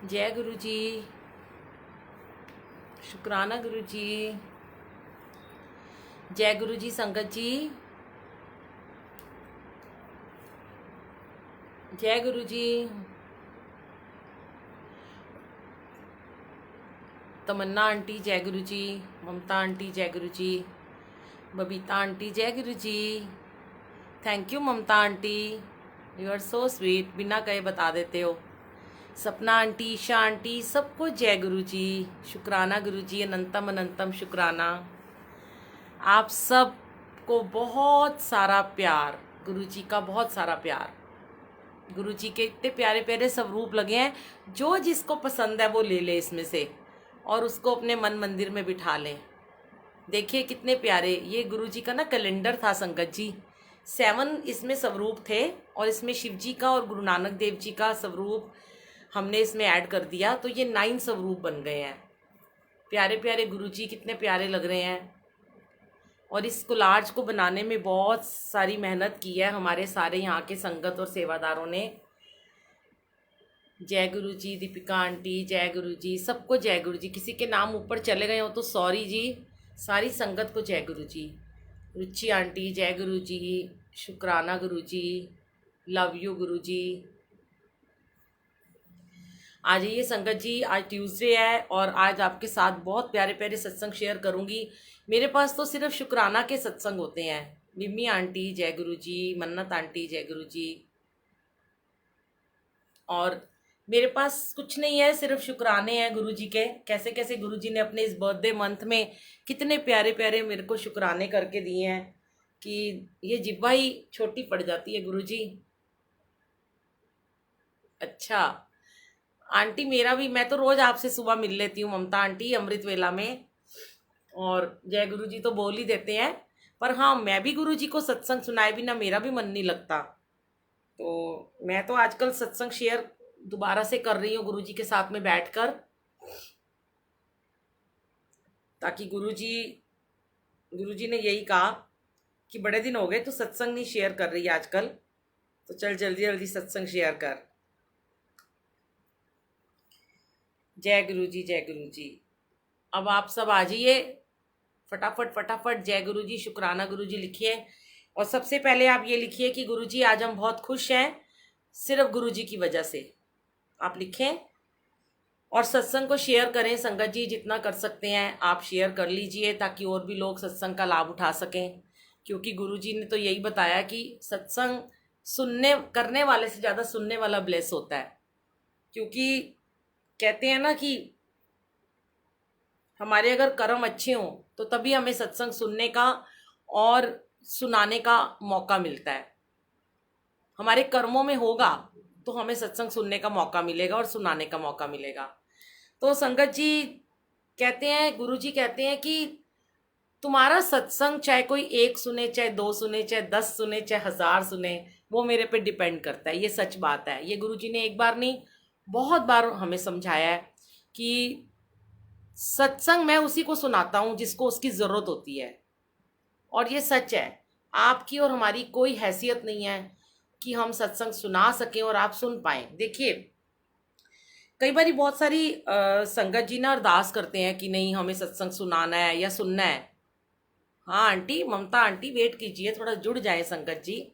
जय गुरु जी। शुक्राना गुरु जी। जय गुरु जी संगत जी। जय गुरु जी। तमन्ना आंटी जय गुरु जी। ममता आंटी जय गुरु जी। बबीता आंटी जय गुरु जी। Thank you Mamta aunty, you are so sweet, बिना कहे बता देते हो। सपना आंटी, ईशा आंटी, सबको जय गुरु जी। शुक्राना गुरु जी, अनंतम अनंतम शुक्राना। आप सब को बहुत सारा प्यार, गुरु जी का बहुत सारा प्यार। गुरु जी के इतने प्यारे प्यारे स्वरूप लगे हैं, जो जिसको पसंद है वो ले ले इसमें से और उसको अपने मन मंदिर में बिठा लें। देखिए कितने प्यारे, ये गुरु जी का ना कैलेंडर था संगत जी। 7 इसमें स्वरूप थे और इसमें शिव जी का और गुरु नानक देव जी का स्वरूप हमने इसमें ऐड कर दिया, तो ये 9 स्वरूप बन गए हैं। प्यारे प्यारे गुरु जी कितने प्यारे लग रहे हैं। और इस कोलाज को बनाने में बहुत सारी मेहनत की है हमारे सारे यहाँ के संगत और सेवादारों ने। जय गुरु जी। दीपिका आंटी जय गुरु जी, सबको जय गुरु जी। किसी के नाम ऊपर चले गए हो तो सॉरी जी। सारी संगत को जय गुरु जी। रुचि आंटी जय गुरु जी। शुक्राना गुरु जी, लव यू गुरु जी। आ जाइए संगत जी, आज ट्यूसडे है और आज आपके साथ बहुत प्यारे प्यारे सत्संग शेयर करूंगी। मेरे पास तो सिर्फ शुक्राना के सत्संग होते हैं। मिम्मी आंटी जय गुरु जी। मन्नत आंटी जय गुरु जी। और मेरे पास कुछ नहीं है, सिर्फ शुक्राने हैं गुरु जी के। कैसे कैसे गुरु जी ने अपने इस बर्थडे मंथ में कितने प्यारे प्यारे मेरे को शुक्राने करके दिए हैं कि ये जिब्वा ही छोटी पड़ जाती है गुरु जी। अच्छा आंटी, मेरा भी, मैं तो रोज आपसे सुबह मिल लेती हूँ ममता आंटी, अमृत वेला में। और जय गुरु जी तो बोल ही देते हैं, पर हाँ मैं भी गुरु जी को सत्संग सुनाए बिना मेरा भी मन नहीं लगता। तो मैं तो आजकल सत्संग शेयर दोबारा से कर रही हूँ गुरु जी के साथ में बैठकर, ताकि गुरु जी ने यही कहा कि बड़े दिन हो गए तो सत्संग नहीं शेयर कर रही आजकल, तो चल जल्दी जल्दी सत्संग शेयर कर। जय गुरु जी जय गुरु जी। अब आप सब आ जाइए फटाफट फटाफट। जय गुरु जी, शुक्राना गुरु जी लिखिए। और सबसे पहले आप ये लिखिए कि गुरु जी आज हम बहुत खुश हैं, सिर्फ गुरु जी की वजह से। आप लिखें और सत्संग को शेयर करें संगत जी, जितना कर सकते हैं आप शेयर कर लीजिए, ताकि और भी लोग सत्संग का लाभ उठा सकें। क्योंकि गुरु जी ने तो यही बताया कि सत्संग सुनने करने वाले से ज़्यादा सुनने वाला ब्लेस होता है। क्योंकि कहते हैं ना कि हमारे अगर कर्म अच्छे हों तो तभी हमें सत्संग सुनने का और सुनाने का मौका मिलता है। हमारे कर्मों में होगा तो हमें सत्संग सुनने का मौका मिलेगा और सुनाने का मौका मिलेगा। तो संगत जी कहते हैं, गुरु जी कहते हैं कि तुम्हारा सत्संग चाहे कोई 1 सुने, चाहे 2 सुने, चाहे 10 सुने, चाहे 1000 सुने, वो मेरे पे डिपेंड करता है। ये सच बात है। ये गुरु जी ने एक बार नहीं बहुत बार हमें समझाया है कि सत्संग मैं उसी को सुनाता हूँ जिसको उसकी ज़रूरत होती है। और ये सच है। आपकी और हमारी कोई हैसियत नहीं है कि हम सत्संग सुना सकें और आप सुन पाएँ। देखिए कई बार बहुत सारी संगत जी ना अरदास करते हैं कि नहीं हमें सत्संग सुनाना है या सुनना है। हाँ आंटी, ममता आंटी वेट कीजिए, थोड़ा जुड़ जाए संगत जी।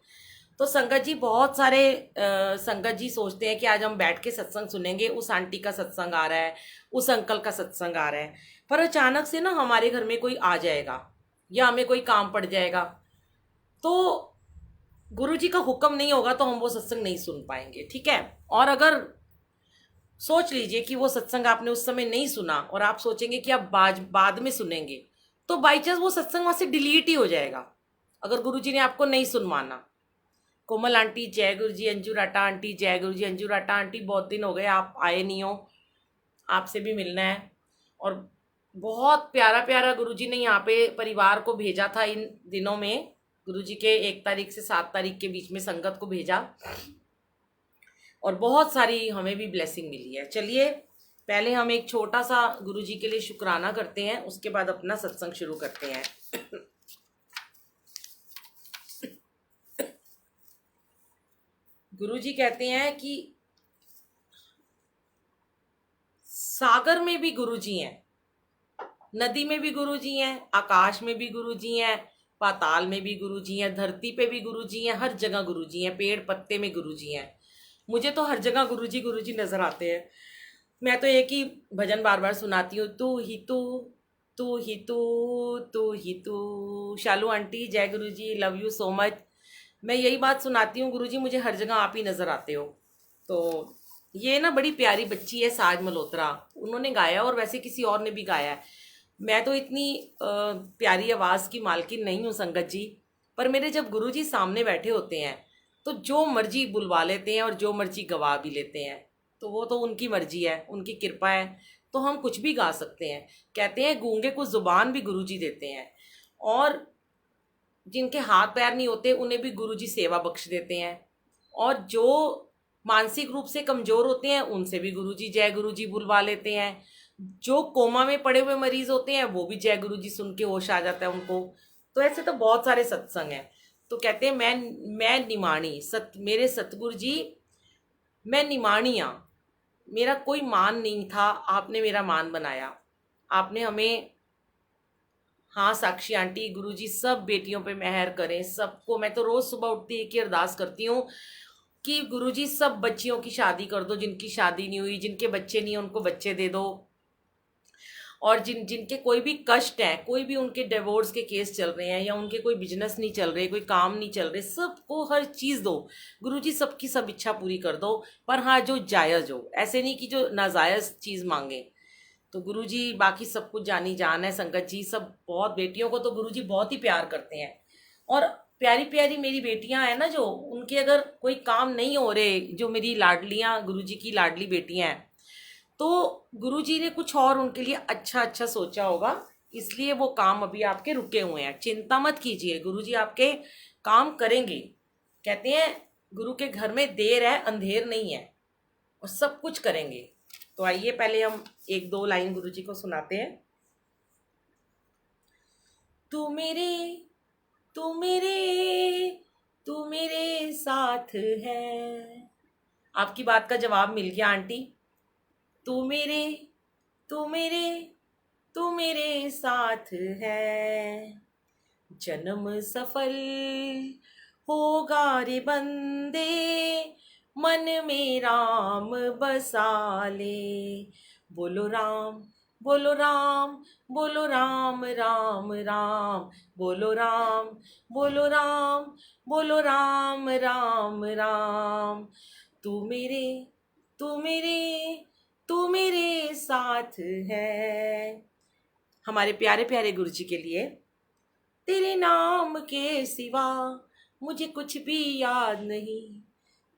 तो संगत जी बहुत सारे संगत जी सोचते हैं कि आज हम बैठ के सत्संग सुनेंगे, उस आंटी का सत्संग आ रहा है, उस अंकल का सत्संग आ रहा है, पर अचानक से ना हमारे घर में कोई आ जाएगा या हमें कोई काम पड़ जाएगा, तो गुरु जी का हुक्म नहीं होगा तो हम वो सत्संग नहीं सुन पाएंगे। ठीक है। और अगर सोच लीजिए कि वो सत्संग आपने उस समय नहीं सुना और आप सोचेंगे कि आप बाद में सुनेंगे, तो बाई चांस वो सत्संग वहां से डिलीट ही हो जाएगा अगर गुरु जी ने आपको नहीं सुनवाना। कोमल आंटी जय गुरु जी। अंजू राटा आंटी जय गुरु जी। अंजू राटा आंटी बहुत दिन हो गए आप आए नहीं हो, आपसे भी मिलना है। और बहुत प्यारा प्यारा गुरु जी ने यहाँ पे परिवार को भेजा था इन दिनों में। गुरु जी के 1 तारीख से 7 तारीख के बीच में संगत को भेजा और बहुत सारी हमें भी ब्लेसिंग मिली है। चलिए पहले हम एक छोटा सा गुरु जी के लिए शुक्राना करते हैं, उसके बाद अपना सत्संग शुरू करते हैं। गुरु जी कहते हैं कि सागर में भी गुरुजी हैं, नदी में भी गुरुजी हैं, आकाश में भी गुरुजी हैं, पाताल में भी गुरुजी हैं, धरती पे भी गुरुजी हैं, हर जगह गुरुजी हैं, पेड़ पत्ते में गुरुजी हैं। मुझे तो हर जगह गुरुजी गुरुजी नजर आते हैं। मैं तो एक ही भजन बार बार सुनाती हूँ, तू ही तू, तू ही तू ही तू। शालू आंटी जय गुरुजी, लव यू सो मच। मैं यही बात सुनाती हूँ, गुरुजी मुझे हर जगह आप ही नजर आते हो। तो ये ना बड़ी प्यारी बच्ची है साज मल्होत्रा, उन्होंने गाया और वैसे किसी और ने भी गाया है। मैं तो इतनी प्यारी आवाज़ की मालकिन नहीं हूँ संगत जी, पर मेरे जब गुरुजी सामने बैठे होते हैं तो जो मर्जी बुलवा लेते हैं और जो मर्जी गवा भी लेते हैं। तो वो तो उनकी मर्जी है, उनकी कृपा है, तो हम कुछ भी गा सकते हैं। कहते हैं गूंगे को जुबान भी गुरुजी देते हैं, और जिनके हाथ पैर नहीं होते उन्हें भी गुरुजी सेवा बख्श देते हैं, और जो मानसिक रूप से कमजोर होते हैं उनसे भी गुरुजी जय गुरुजी बुलवा लेते हैं। जो कोमा में पड़े हुए मरीज होते हैं वो भी जय गुरुजी सुन के होश आ जाता है उनको। तो ऐसे तो बहुत सारे सत्संग हैं। तो कहते हैं मैं निमाणी मेरे सतगुरु जी, मैं निमाणी हाँ, मेरा कोई मान नहीं था, आपने मेरा मान बनाया, आपने हमें। हाँ साक्षी आंटी, गुरुजी सब बेटियों पे मेहर करें, सबको। मैं तो रोज सुबह उठती एक ही अरदास करती हूँ कि गुरुजी सब बच्चियों की शादी कर दो, जिनकी शादी नहीं हुई, जिनके बच्चे नहीं है उनको बच्चे दे दो, और जिनके कोई भी कष्ट है, कोई भी उनके डिवोर्स के केस चल रहे हैं, या उनके कोई बिजनेस नहीं चल रहे, कोई काम नहीं चल रहे, सबको हर चीज़ दो गुरुजी, सबकी सब इच्छा पूरी कर दो। पर हाँ जो जायज़ हो, ऐसे नहीं कि जो नाजायज़ चीज़ मांगे। तो गुरुजी बाकी सब कुछ जानी जान है संगत जी, सब बहुत बेटियों को तो गुरुजी बहुत ही प्यार करते हैं। और प्यारी प्यारी मेरी बेटियां हैं ना, जो उनके अगर कोई काम नहीं हो रहे, जो मेरी लाडलियां गुरुजी की लाडली बेटियां हैं, तो गुरुजी ने कुछ और उनके लिए अच्छा अच्छा सोचा होगा, इसलिए वो काम अभी आपके रुके हुए हैं। चिंता मत कीजिए, गुरुजी आपके काम करेंगे। कहते हैं गुरु के घर में देर है अंधेर नहीं है, और सब कुछ करेंगे। तो आइए पहले हम एक दो लाइन गुरुजी को सुनाते हैं। तू मेरे तू मेरे तू मेरे साथ है। आपकी बात का जवाब मिल गया आंटी। तू मेरे तू मेरे तू मेरे साथ है, जन्म सफल होगा रे बंदे, मन में राम बसा ले। बोलो राम बोलो राम बोलो राम राम राम, बोलो राम बोलो राम बोलो राम राम राम। तू मेरे तू मेरे तू मेरे साथ है। हमारे प्यारे प्यारे गुरुजी के लिए, तेरे नाम के सिवा मुझे कुछ भी याद नहीं,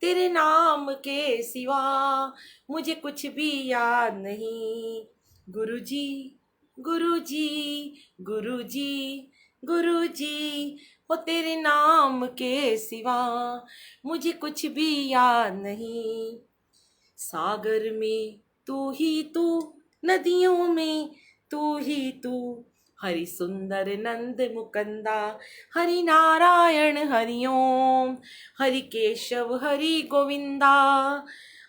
तेरे नाम के सिवा मुझे कुछ भी याद नहीं। गुरुजी गुरुजी गुरुजी गुरुजी, हो तेरे नाम के सिवा मुझे कुछ भी याद नहीं। सागर में तू ही तू, नदियों में तू ही तू, हरि सुंदर नंद मुकंदा, हरि नारायण हरि ओम, हरि केशव हरि गोविंदा,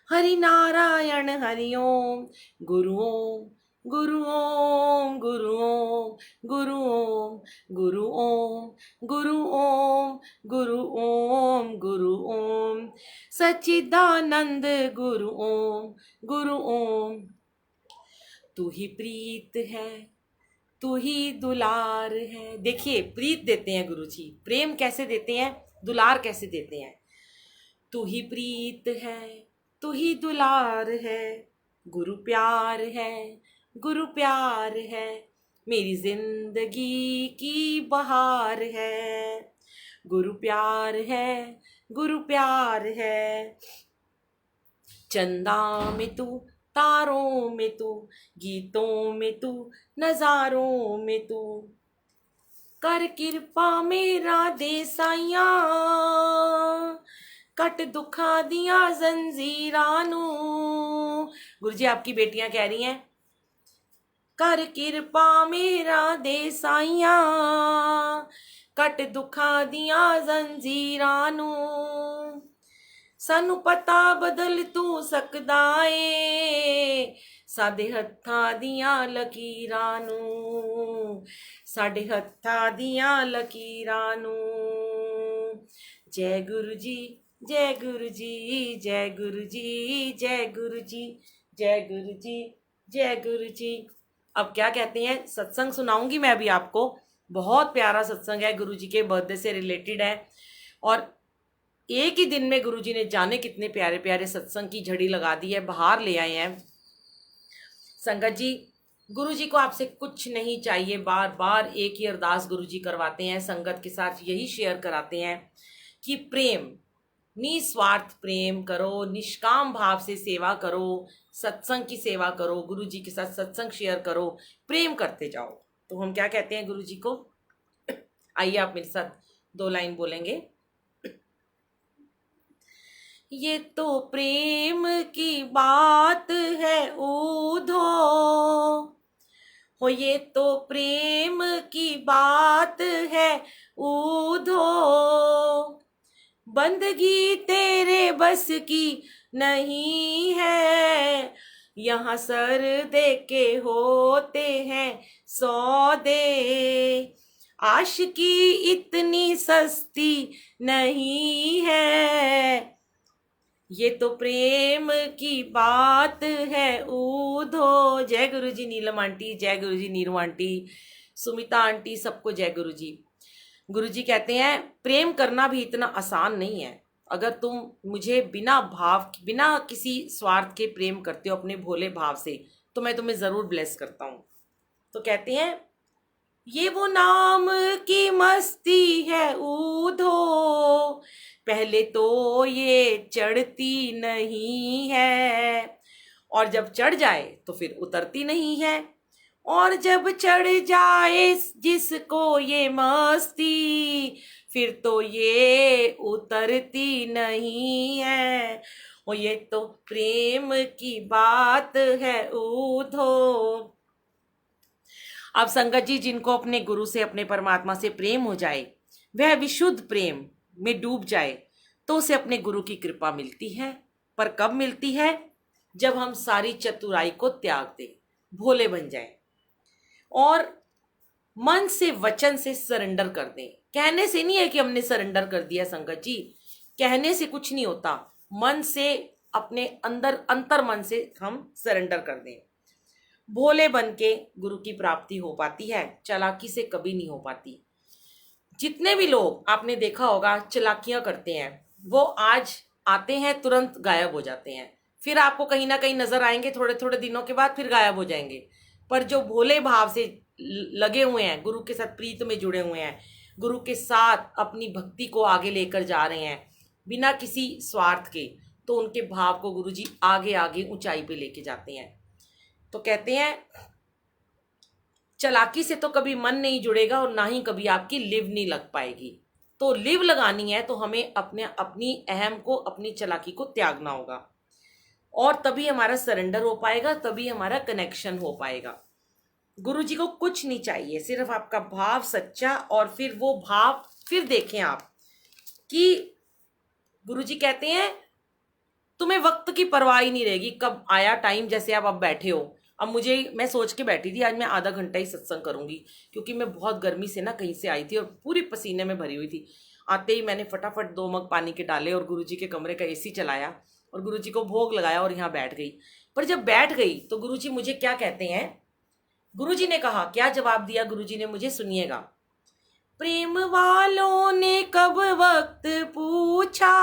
हरि नारायण हरि ओम। गुरु ओम गुरु ओम गुरु ओम गुरु ओम गुरु ओम गुरु ओम गुरु ओम गुरु ओम, सच्चिदानंद गुरु ओम गुरु ओम। तू ही प्रीत है तू ही दुलार है। देखिए प्रीत देते हैं गुरुजी, प्रेम कैसे देते हैं, दुलार कैसे देते हैं। तू ही प्रीत है तू ही दुलार है, गुरु प्यार है गुरु प्यार है, मेरी जिंदगी की बहार है। गुरु प्यार है गुरु प्यार है, चंदा में तू, तारों में तू, गीतों में तू, नजारों में तू, कर कृपा मेरा दे साइया, कट दुखा दिया जंजीरां नू। गुरुजी आपकी बेटियां कह रही हैं, कर कृपा मेरा दे साइया, कट दुखा दिया जंजीरां नू। सानू पता बदल तू सकदा ਏ ਸਾਡੇ ਹੱਥਾਂ ਦੀਆਂ ਲਕੀਰਾਂ ਨੂੰ, ਸਾਡੇ ਹੱਥਾਂ ਦੀਆਂ ਲਕੀਰਾਂ ਨੂੰ। ਜੈ ਗੁਰੂ ਜੀ, जय गुरु जी, जय गुरु जी, जय गुरु जी, जय गुरु जी, जय गुरु जी। अब क्या कहते हैं, सत्संग सुनाऊंगी मैं अभी आपको। बहुत प्यारा सत्संग है, गुरु जी के बर्थडे से रिलेटेड है। और एक ही दिन में गुरु जी ने जाने कितने प्यारे प्यारे सत्संग की झड़ी लगा दी है, बाहर ले आए हैं। संगत जी, गुरु जी को आपसे कुछ नहीं चाहिए, बार बार एक ही अरदास गुरु जी करवाते हैं, संगत के साथ यही शेयर कराते हैं कि प्रेम, निस्वार्थ प्रेम करो, निष्काम भाव से सेवा करो, सत्संग की सेवा करो, गुरु जी के साथ सत्संग शेयर करो, प्रेम करते जाओ। तो हम क्या कहते हैं गुरु जी को? आइए आप मेरे साथ 2 लाइन बोलेंगे। ये तो प्रेम की बात है ऊधो हो, ये तो प्रेम की बात है ऊधो, बंदगी तेरे बस की नहीं है, यहाँ सर दे के होते हैं सौदे, आशिकी इतनी सस्ती नहीं है, ये तो प्रेम की बात है ऊधो। जय गुरु जी नीलम आंटी, जय गुरु जी नीरू आंटी, सुमिता आंटी, सबको जय गुरु जी। गुरु जी कहते हैं प्रेम करना भी इतना आसान नहीं है। अगर तुम मुझे बिना भाव, बिना किसी स्वार्थ के प्रेम करते हो अपने भोले भाव से, तो मैं तुम्हें ज़रूर ब्लेस करता हूँ। तो कहते हैं ये वो नाम की मस्ती है ऊधो, पहले तो ये चढ़ती नहीं है, और जब चढ़ जाए तो फिर उतरती नहीं है, और जब चढ़ जाए जिसको ये मस्ती, फिर तो ये उतरती नहीं है, और ये तो प्रेम की बात है ऊधो। अब संगत जी, जिनको अपने गुरु से, अपने परमात्मा से प्रेम हो जाए, वह विशुद्ध प्रेम में डूब जाए, तो उसे अपने गुरु की कृपा मिलती है। पर कब मिलती है? जब हम सारी चतुराई को त्याग दें, भोले बन जाएं और मन से, वचन से सरेंडर कर दें। कहने से नहीं है कि हमने सरेंडर कर दिया संगत जी, कहने से कुछ नहीं होता, मन से, अपने अंदर, अंतर मन से हम सरेंडर कर दें। भोले बन के गुरु की प्राप्ति हो पाती है, चालाकी से कभी नहीं हो पाती। जितने भी लोग आपने देखा होगा चालाकियां करते हैं, वो आज आते हैं, तुरंत गायब हो जाते हैं, फिर आपको कहीं ना कहीं नजर आएंगे, थोड़े थोड़े दिनों के बाद फिर गायब हो जाएंगे। पर जो भोले भाव से लगे हुए हैं, गुरु के साथ प्रीत में जुड़े हुए हैं, गुरु के साथ अपनी भक्ति को आगे लेकर जा रहे हैं बिना किसी स्वार्थ के, तो उनके भाव को गुरु जी आगे आगे ऊंचाई पे लेके जाते हैं। तो कहते हैं चालाकी से तो कभी मन नहीं जुड़ेगा और ना ही कभी आपकी लिव नहीं लग पाएगी। तो लिव लगानी है तो हमें अपनी अहम को, अपनी चालाकी को त्यागना होगा, और तभी हमारा सरेंडर हो पाएगा, तभी हमारा कनेक्शन हो पाएगा। गुरु जी को कुछ नहीं चाहिए, सिर्फ आपका भाव सच्चा, और फिर वो भाव, फिर देखें आप कि गुरु जी कहते हैं तुम्हें वक्त की परवाह ही नहीं रहेगी, कब आया टाइम, जैसे आप अब बैठे हो। अब मैं सोच के बैठी थी आज मैं आधा घंटा ही सत्संग करूंगी, क्योंकि मैं बहुत गर्मी से ना कहीं से आई थी और पूरी पसीने में भरी हुई थी। आते ही मैंने फटाफट 2 मग पानी के डाले और गुरु जी के कमरे का एसी चलाया और गुरु जी को भोग लगाया और यहाँ बैठ गई। पर जब बैठ गई तो गुरु जी मुझे क्या कहते हैं, गुरु जी ने कहा, क्या जवाब दिया गुरु जी ने मुझे, सुनिएगा। प्रेम वालों ने कब वक्त पूछा,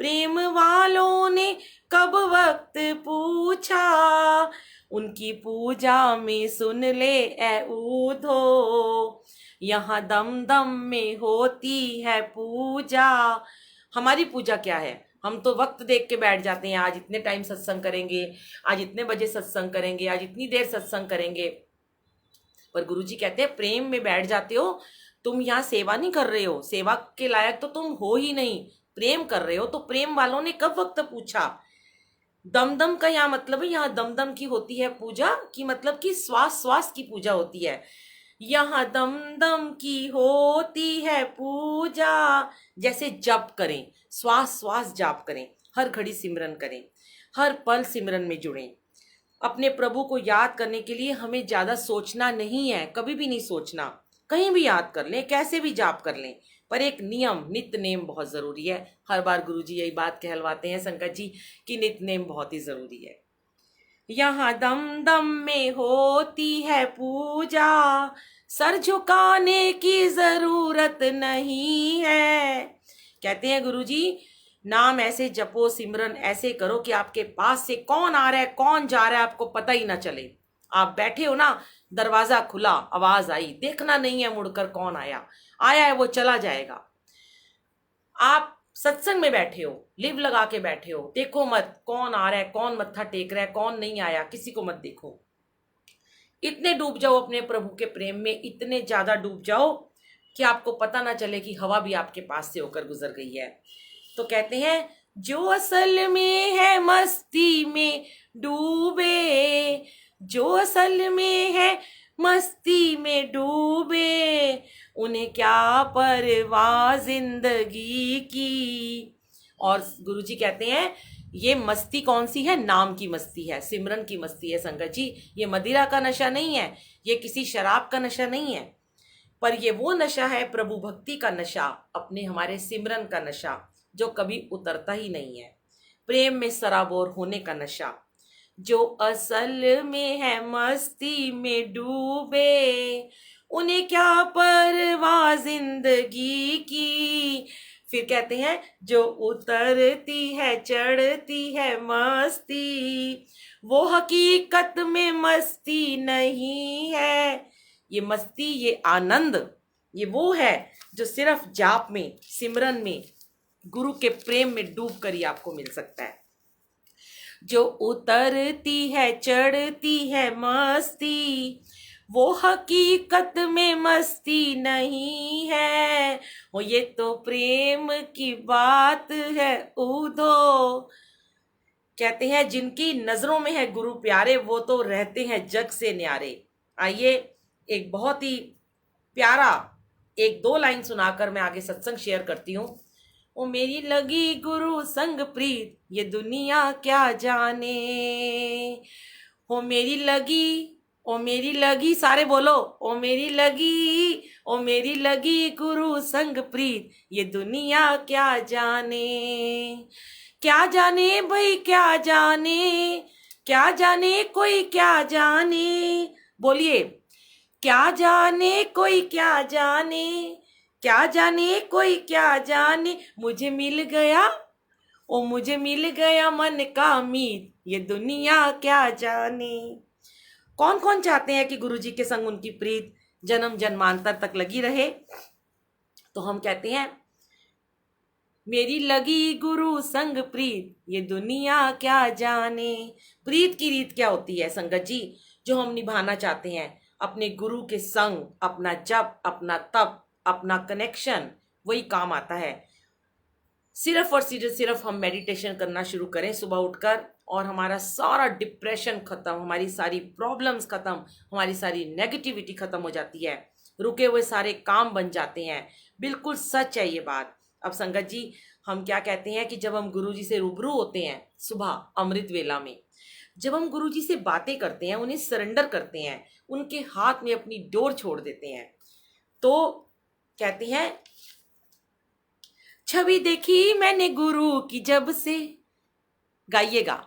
प्रेम वालों ने कब वक्त पूछा, उनकी पूजा में सुन ले ए ऊधो, यहाँ दम दम में होती है पूजा। हमारी पूजा क्या है? हम तो वक्त देख के बैठ जाते हैं, आज इतने टाइम सत्संग करेंगे, आज इतने बजे सत्संग करेंगे, आज इतनी देर सत्संग करेंगे। पर गुरु जी कहते हैं प्रेम में बैठ जाते हो, तुम यहाँ सेवा नहीं कर रहे हो, सेवा के लायक तो तुम हो ही नहीं, प्रेम कर रहे हो। तो प्रेम वालों ने कब वक्त पूछा, दमदम का यहाँ मतलब है, यहाँ दमदम की होती है पूजा, की मतलब कि श्वास श्वास की पूजा होती है। यहाँ दम दम की होती है पूजा। जैसे जप करें, श्वास श्वास जाप करें, हर घड़ी सिमरन करें, हर पल सिमरन में जुड़ें। अपने प्रभु को याद करने के लिए हमें ज़्यादा सोचना नहीं है, कभी भी नहीं सोचना। कहीं भी याद कर लें, कैसे भी जाप कर लें, पर एक नियम, नित्य नेम बहुत ज़रूरी है। हर बार गुरुजी यही बात कहलवाते हैं संगत जी कि नित्य नेम बहुत ही ज़रूरी है। यहाँ दम दम में होती है पूजा, सर झुकाने की जरूरत नहीं है। कहते हैं गुरुजी, नाम ऐसे जपो, सिमरन ऐसे करो कि आपके पास से कौन आ रहा है कौन जा रहा है आपको पता ही ना चले। आप बैठे हो ना, दरवाजा खुला, आवाज आई, देखना नहीं है मुड़कर कौन आया, आया है वो चला जाएगा। आप सत्संग में बैठे हो, लिव लगा के बैठे हो, देखो मत कौन आ रहा है, कौन मत्था टेक रहा है, कौन नहीं आया, किसी को मत देखो। इतने डूब जाओ अपने प्रभु के प्रेम में, इतने ज्यादा डूब जाओ कि आपको पता ना चले कि हवा भी आपके पास से होकर गुजर गई है। तो कहते हैं जो असल में है मस्ती में डूबे, जो असल में है मस्ती में डूबे, उन्हें क्या परवाह जिंदगी की। और गुरुजी कहते हैं ये मस्ती कौन सी है, नाम की मस्ती है, सिमरन की मस्ती है संगत जी। ये मदिरा का नशा नहीं है, ये किसी शराब का नशा नहीं है, पर ये वो नशा है प्रभु भक्ति का नशा, अपने हमारे सिमरन का नशा जो कभी उतरता ही नहीं है, प्रेम में सराबोर होने का नशा। जो असल में है मस्ती में डूबे, उन्हें क्या परवाह जिंदगी की। फिर कहते हैं जो उतरती है चढ़ती है मस्ती, वो हकीकत में मस्ती नहीं है। ये मस्ती, ये आनंद, ये वो है जो सिर्फ जाप में, सिमरन में, गुरु के प्रेम में डूब कर ही आपको मिल सकता है। जो उतरती है चढ़ती है मस्ती, वो हकीकत में मस्ती नहीं है। वो ये तो प्रेम की बात है उदो। कहते हैं जिनकी नजरों में है गुरु प्यारे, वो तो रहते हैं जग से न्यारे। आइए एक बहुत ही प्यारा एक दो लाइन सुनाकर मैं आगे सत्संग शेयर करती हूँ। ओ मेरी लगी गुरु संग प्रीत, ये दुनिया क्या जाने। ओ मेरी लगी, ओ मेरी लगी, सारे बोलो, ओ मेरी लगी, ओ मेरी लगी गुरु संग प्रीत, ये दुनिया क्या जाने। क्या जाने भाई क्या जाने, क्या जाने कोई क्या जाने। बोलिए, क्या जाने कोई क्या जाने, क्या जाने कोई क्या जाने। मुझे मिल गया, ओ मुझे मिल गया मन का मीत, ये दुनिया क्या जाने। कौन कौन चाहते हैं कि गुरुजी के संग उनकी प्रीत जन्म जन्मांतर तक लगी रहे। तो हम कहते हैं मेरी लगी गुरु संग प्रीत, ये दुनिया क्या जाने। प्रीत की रीत क्या होती है संगत जी, जो हम निभाना चाहते हैं अपने गुरु के संग, अपना जप, अपना तप, अपना कनेक्शन, वही काम आता है। सिर्फ और सिर्फ हम मेडिटेशन करना शुरू करें सुबह उठकर, और हमारा सारा डिप्रेशन खत्म, हमारी सारी प्रॉब्लम्स खत्म, हमारी सारी नेगेटिविटी खत्म हो जाती है, रुके हुए सारे काम बन जाते हैं। बिल्कुल सच है ये बात। अब संगत जी हम क्या कहते हैं कि जब हम गुरुजी से रूबरू होते हैं सुबह अमृत वेला में, जब हम गुरुजी से बातें करते हैं, उन्हें सरेंडर करते हैं, उनके हाथ में अपनी डोर छोड़ देते हैं, तो कहते हैं छवि देखी मैंने गुरु की जब से, गाइएगा,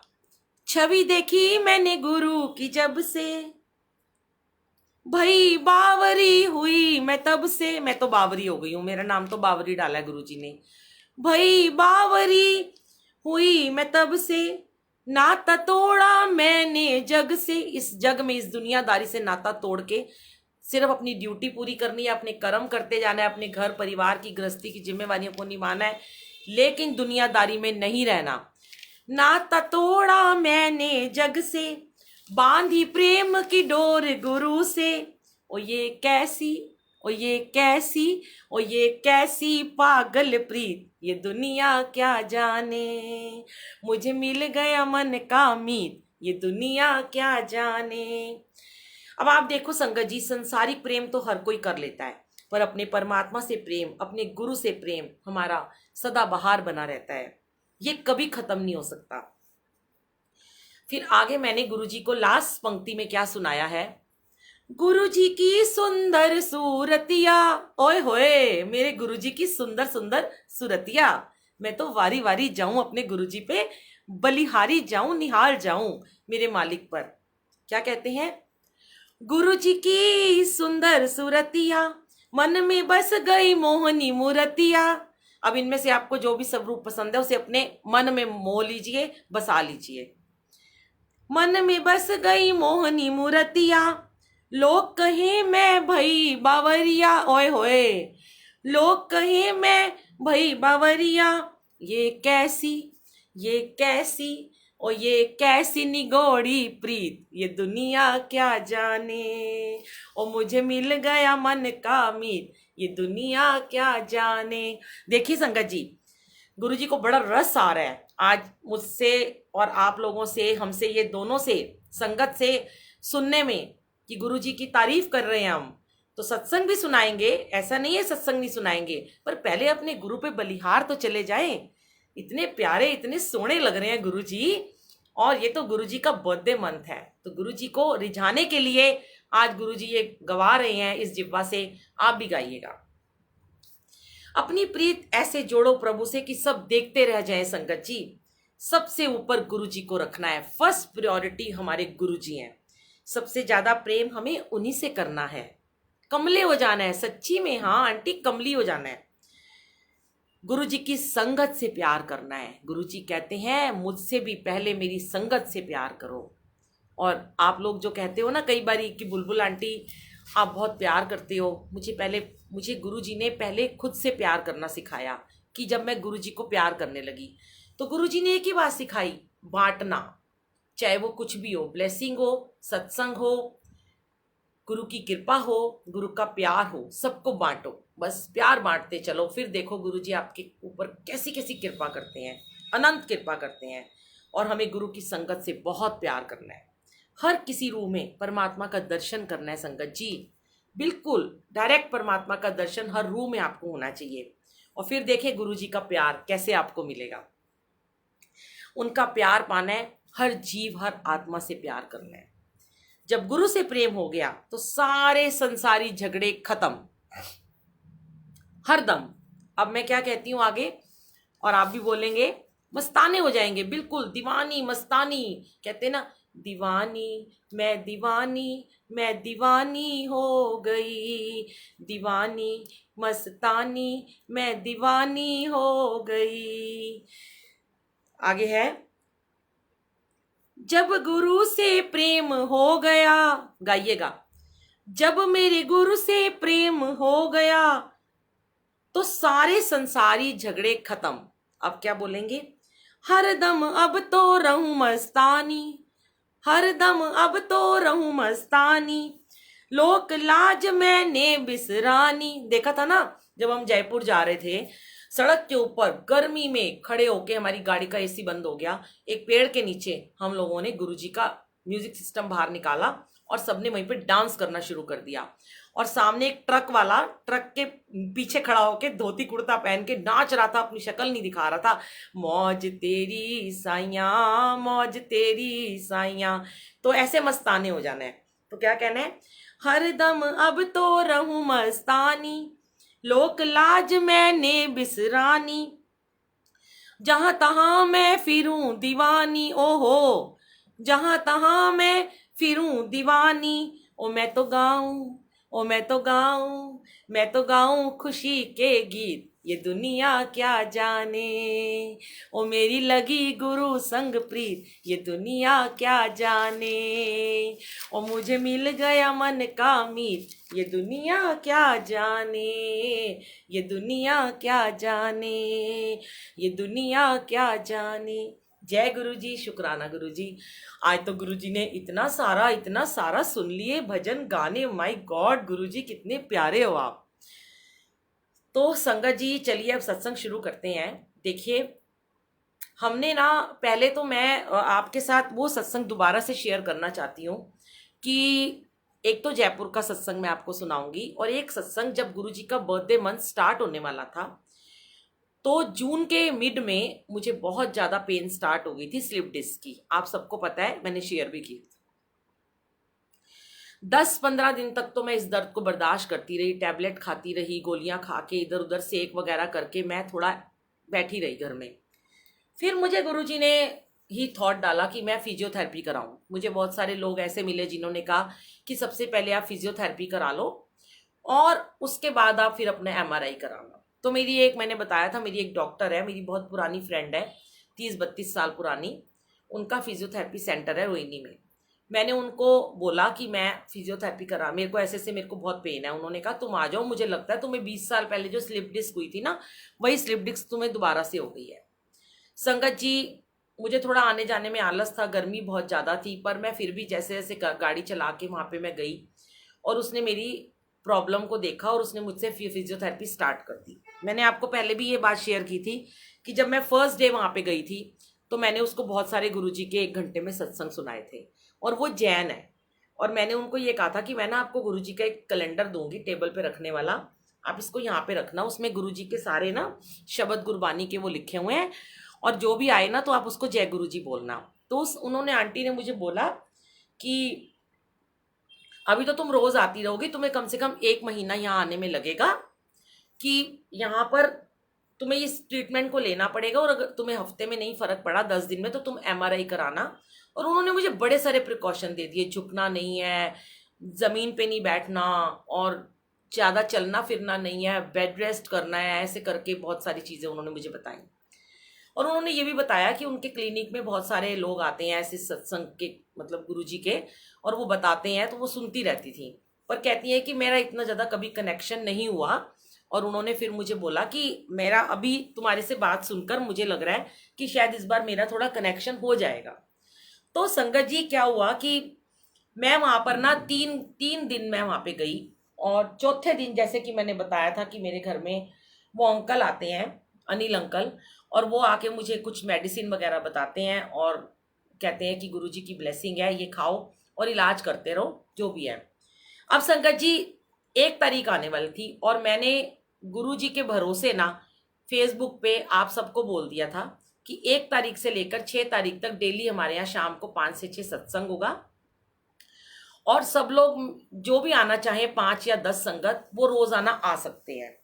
छवि देखी मैंने गुरु की जब से, भाई बावरी हुई मैं तब से। मैं तो बावरी हो गई हूँ, मेरा नाम तो बावरी डाला है गुरुजी ने। भाई बावरी हुई मैं तब से, नाता तोड़ा मैंने जग से। इस जग में, इस दुनियादारी से नाता तोड़ के सिर्फ अपनी ड्यूटी पूरी करनी है, अपने कर्म करते जाना है, अपने घर परिवार की गृहस्थी की जिम्मेवारियों को निभाना है, लेकिन दुनियादारी में नहीं रहना। नाता तोड़ा मैंने जग से, बांधी प्रेम की डोर गुरु से। ओ ये कैसी, ओ ये कैसी, ओ ये कैसी पागल प्रीत, ये दुनिया क्या जाने। मुझे मिल गया मन का मीत, ये दुनिया क्या जाने। अब आप देखो संगत जी, संसारिक प्रेम तो हर कोई कर लेता है, पर अपने परमात्मा से प्रेम, अपने गुरु से प्रेम हमारा सदाबहार बना रहता है, ये कभी खत्म नहीं हो सकता। फिर आगे मैंने गुरुजी को लास्ट पंक्ति में क्या सुनाया है, गुरुजी की सुंदर सूरतिया, ओए होए मेरे गुरुजी की सुंदर सुंदर सूरतिया, मैं तो वारी वारी जाऊं अपने गुरुजी पे, बलिहारी जाऊं, निहाल जाऊं मेरे मालिक पर। क्या कहते हैं, गुरुजी की सुंदर सूरतिया, मन में बस गई मोहनी मूर्तिया। अब इनमें से आपको जो भी स्वरूप पसंद है उसे अपने मन में मोह लीजिए, बसा लीजिए। मन में बस गई मोहनी मूर्तिया, लोग कहे मैं भई बावरिया, ओए होए लोग कहे मैं भई बावरिया, ये कैसी और ये कैसी निगोड़ी प्रीत, ये दुनिया क्या जाने, और मुझे मिल गया मन का मीत, ये दुनिया क्या जाने। देखिए संगत जी, गुरु जी को बड़ा रस आ रहा है आज मुझसे और आप लोगों से, हमसे, ये दोनों से, संगत से सुनने में कि गुरु जी की तारीफ कर रहे हैं हम। तो सत्संग भी सुनाएंगे, ऐसा नहीं है सत्संग नहीं सुनाएंगे, पर पहले अपने गुरु पे बलिहार तो चले जाएं। इतने प्यारे, इतने सोहने लग रहे हैं गुरु जी, और ये तो गुरु जी का बर्थडे मंथ है, तो गुरु जी को रिझाने के लिए आज गुरु जी ये गवा रहे हैं इस जिह्वा से, आप भी गाइएगा। अपनी प्रीत ऐसे जोड़ो प्रभु से कि सब देखते रह जाएं संगत जी। सबसे ऊपर गुरु जी को रखना है, फर्स्ट प्रायोरिटी हमारे गुरु जी हैं। सबसे ज्यादा प्रेम हमें उन्हीं से करना है, कमले हो जाना है, सच्ची में हाँ आंटी कमली हो जाना है। गुरु जी की संगत से प्यार करना है। गुरु जी कहते हैं मुझसे भी पहले मेरी संगत से प्यार करो। और आप लोग जो कहते हो ना कई बारी कि बुलबुल आंटी आप बहुत प्यार करते हो, मुझे गुरु जी ने पहले खुद से प्यार करना सिखाया, कि जब मैं गुरु जी को प्यार करने लगी तो गुरु जी ने एक ही बात सिखाई, बांटना, चाहे वो कुछ भी हो, ब्लेसिंग हो, सत्संग हो, गुरु की कृपा हो, गुरु का प्यार हो, सबको बांटो, बस प्यार बांटते चलो, फिर देखो गुरु जी आपके ऊपर कैसी कैसी कृपा करते हैं, अनंत कृपा करते हैं। और हमें गुरु की संगत से बहुत प्यार करना है, हर किसी रूह में परमात्मा का दर्शन करना है संगत जी, बिल्कुल डायरेक्ट परमात्मा का दर्शन हर रूह में आपको होना चाहिए। और फिर देखें गुरु जी का प्यार कैसे आपको मिलेगा। उनका प्यार पाना है, हर जीव हर आत्मा से प्यार करना है। जब गुरु से प्रेम हो गया तो सारे संसारी झगड़े खत्म, हरदम। अब मैं क्या कहती हूँ आगे, और आप भी बोलेंगे, मस्ताने हो जाएंगे, बिल्कुल दीवानी मस्तानी, कहते ना दीवानी मैं दीवानी हो गई, दीवानी मस्तानी मैं दीवानी हो गई। आगे है, जब गुरु से प्रेम हो गया, गाइएगा, जब मेरे गुरु से प्रेम हो गया तो सारे संसारी झगड़े खत्म। अब क्या बोलेंगे, हरदम अब तो रहूं मस्तानी, हरदम अब तो रहूं मस्तानी, लोक लाज मैंने बिसरानी। देखा था ना जब हम जयपुर जा रहे थे, सड़क के ऊपर गर्मी में खड़े होके हमारी गाड़ी का एसी बंद हो गया, एक पेड़ के नीचे हम लोगों ने गुरुजी का म्यूजिक सिस्टम बाहर निकाला और सबने वहीं पे डांस करना शुरू कर दिया। और सामने एक ट्रक वाला ट्रक के पीछे खड़ा होके धोती कुर्ता पहन के नाच रहा था, अपनी शक्ल नहीं दिखा रहा था, मौज तेरी साइयां मौज तेरी साइयां। तो ऐसे मस्ताने हो जाना है। तो क्या कहना है, हरदम अब तो रहूं मस्तानी, लोक लाज मैंने बिसरानी, जहां तहां मैं फिरूं दीवानी, ओहो जहां तहां मैं फिरूं दीवानी, ओ मैं तो गाऊं, ओ मैं तो गाऊं, मैं तो गाऊं खुशी के गीत, ये दुनिया क्या जाने, ओ मेरी लगी गुरु संग प्रीत, ये दुनिया क्या जाने, ओ मुझे मिल गया मन का मीत, ये दुनिया क्या जाने, ये दुनिया क्या जाने, ये दुनिया क्या जाने। जय गुरु जी, शुक्राना गुरु जी। आज तो गुरु जी ने इतना सारा सुन लिए भजन गाने, माय गॉड गुरु जी कितने प्यारे हो आप। तो संगत जी चलिए अब सत्संग शुरू करते हैं। देखिए हमने ना, पहले तो मैं आपके साथ वो सत्संग दोबारा से शेयर करना चाहती हूँ कि एक तो जयपुर का सत्संग मैं आपको सुनाऊंगी, और एक सत्संग जब गुरुजी का बर्थडे मंथ स्टार्ट होने वाला था, तो जून के मिड में मुझे बहुत ज्यादा पेन स्टार्ट हो गई थी स्लिप डिस्क की। आप सबको पता है, मैंने शेयर भी की। 10-15 दिन तक तो मैं इस दर्द को बर्दाश्त करती रही, टैबलेट खाती रही, गोलियां खा के इधर उधर सेक वगैरह करके मैं थोड़ा बैठी रही घर में। फिर मुझे गुरुजी ने ही थॉट डाला कि मैं फिजियोथेरेपी कराऊं। मुझे बहुत सारे लोग ऐसे मिले जिन्होंने कहा कि सबसे पहले आप फिजियोथेरेपी करा लो और उसके बाद आप फिर अपने एमआरआई कराना। तो मेरी एक, मैंने बताया था, मेरी एक डॉक्टर है, मेरी बहुत पुरानी फ्रेंड है, 30-32 साल पुरानी, उनका फिजियोथेरेपी सेंटर है रोहिणी में। मैंने उनको बोला कि मैं फिजियोथेरेपी करा, मेरे को ऐसे से मेरे को बहुत पेन है। उन्होंने कहा तुम आ जाओ, मुझे लगता है तुम्हें 20 साल पहले जो स्लिप डिस्क हुई थी ना, वही स्लिप डिस्क तुम्हें दोबारा से हो गई है। संगत जी, मुझे थोड़ा आने जाने में आलस था, गर्मी बहुत ज़्यादा थी, पर मैं फिर भी जैसे जैसे गाड़ी चला के वहाँ पे मैं गई और उसने मेरी प्रॉब्लम को देखा और उसने मुझसे फिजियोथेरेपी स्टार्ट कर दी। मैंने आपको पहले भी ये बात शेयर की थी कि जब मैं फर्स्ट डे वहाँ पे गई थी तो मैंने उसको बहुत सारे गुरुजी के 1 घंटे में सत्संग सुनाए थे, और वो जैन है। और मैंने उनको ये कहा था कि मैं ना आपको गुरुजी का एक कैलेंडर दूंगी टेबल पे रखने वाला, आप इसको यहाँ पे रखना, उसमें गुरुजी के सारे ना शब्द गुरबानी के वो लिखे हुए हैं, और जो भी आए ना तो आप उसको जय गुरुजी बोलना। तो उन्होंने, आंटी ने मुझे बोला कि अभी तो तुम रोज आती रहोगी, तुम्हें कम से कम 1 महीना यहाँ आने में लगेगा, कि यहाँ पर तुम्हें इस ट्रीटमेंट को लेना पड़ेगा, और अगर तुम्हें हफ्ते में नहीं फर्क पड़ा 10 दिन में तो तुम एमआरआई कराना। और उन्होंने मुझे बड़े सारे प्रिकॉशन दे दिए, झुकना नहीं है, जमीन पे नहीं बैठना, और ज्यादा चलना फिरना नहीं है, बेड रेस्ट करना है, ऐसे करके बहुत सारी चीजें उन्होंने मुझे बताई। और उन्होंने ये भी बताया कि उनके क्लिनिक में बहुत सारे लोग आते हैं ऐसे सत्संग के, मतलब गुरुजी के, और वो बताते हैं तो वो सुनती रहती थी, पर कहती है कि मेरा इतना ज़्यादा कभी कनेक्शन नहीं हुआ। और उन्होंने फिर मुझे बोला कि मेरा अभी तुम्हारे से बात सुनकर मुझे लग रहा है कि शायद इस बार मेरा थोड़ा कनेक्शन हो जाएगा। तो संगत जी, क्या हुआ कि मैं वहाँ पर ना 3 दिन मैं वहाँ पे गई, और चौथे दिन जैसे कि मैंने बताया था कि मेरे घर में वो अंकल आते हैं, अनिल अंकल, और वो आके मुझे कुछ मेडिसिन वगैरह बताते हैं और कहते हैं कि गुरुजी की ब्लेसिंग है, ये खाओ और इलाज करते रहो जो भी है। अब संगत जी, 1 तारीख आने वाली थी और मैंने गुरुजी के भरोसे ना फेसबुक पे आप सबको बोल दिया था कि 1 तारीख से लेकर 6 तारीख तक डेली हमारे यहाँ शाम को 5 से 6 सत्संग होगा, और सब लोग जो भी आना चाहे 5 या 10 संगत, वो रोजाना आ सकते हैं।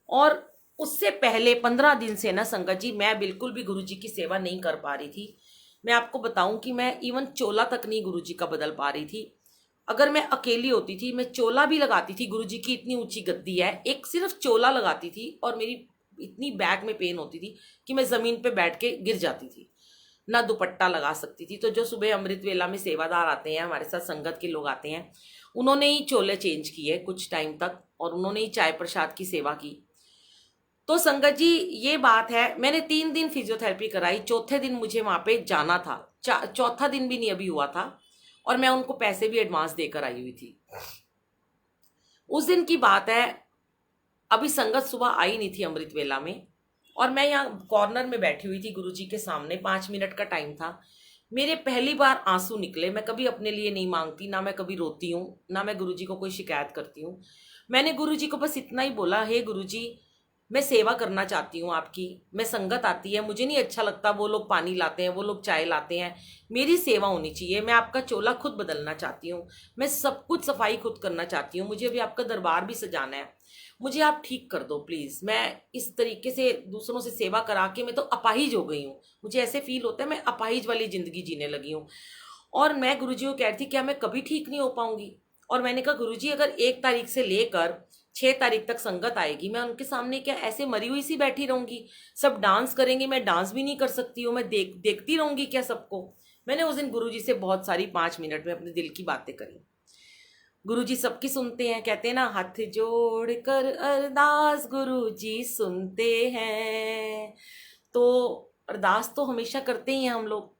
और उससे पहले 15 दिन से ना संगत जी, मैं बिल्कुल भी गुरुजी की सेवा नहीं कर पा रही थी। मैं आपको बताऊं कि मैं इवन चोला तक नहीं गुरुजी का बदल पा रही थी। अगर मैं अकेली होती थी, मैं चोला भी लगाती थी, गुरुजी की इतनी ऊंची गद्दी है, एक सिर्फ चोला लगाती थी और मेरी इतनी बैक में पेन होती थी कि मैं जमीन पे बैठ के गिर जाती थी, ना दुपट्टा लगा सकती थी। तो जो सुबह अमृत वेला में सेवादार आते हैं, हमारे साथ संगत के लोग आते हैं, उन्होंने ही चोले चेंज किए कुछ टाइम तक, और उन्होंने ही चाय प्रसाद की सेवा की। तो संगत जी, ये बात है, मैंने 3 दिन फिजियोथेरेपी कराई, चौथे दिन मुझे वहां पे जाना था, चौथा दिन भी नहीं अभी हुआ था, और मैं उनको पैसे भी एडवांस देकर आई हुई थी। उस दिन की बात है, अभी संगत सुबह आई नहीं थी अमृत वेला में, और मैं यहाँ कॉर्नर में बैठी हुई थी गुरुजी के सामने, 5 मिनट का टाइम था। मेरे पहली बार आंसू निकले। मैं कभी अपने लिए नहीं मांगती, ना मैं कभी रोती हूँ, ना मैं गुरुजी को कोई शिकायत करती हूँ। मैंने गुरुजी को बस इतना ही बोला, हे गुरुजी, मैं सेवा करना चाहती हूँ आपकी। मैं संगत आती है, मुझे नहीं अच्छा लगता, वो लोग पानी लाते हैं, वो लोग चाय लाते हैं, मेरी सेवा होनी चाहिए। मैं आपका चोला खुद बदलना चाहती हूँ, मैं सब कुछ सफाई खुद करना चाहती हूँ, मुझे अभी आपका दरबार भी सजाना है, मुझे आप ठीक कर दो प्लीज़। मैं इस तरीके से दूसरों से सेवा करा के मैं तो अपाहिज हो गई हूँ, मुझे ऐसे फील होता है मैं अपाहिज वाली ज़िंदगी जीने लगी हूँ। और मैं गुरुजी को कहती, क्या मैं कभी ठीक नहीं हो पाऊंगी? और मैंने कहा गुरुजी, अगर 1 तारीख से लेकर 6 तारीख तक संगत आएगी, मैं उनके सामने क्या ऐसे मरी हुई सी बैठी रहूंगी? सब डांस करेंगे, मैं डांस भी नहीं कर सकती हूँ, मैं देखती रहूंगी क्या सबको? मैंने उस दिन गुरुजी से बहुत सारी 5 मिनट में अपने दिल की बातें करी। गुरुजी सबकी सुनते हैं, कहते हैं ना, हाथ जोड़ कर अरदास गुरुजी सुनते हैं। तो अरदास तो हमेशा करते ही हैं हम लोग।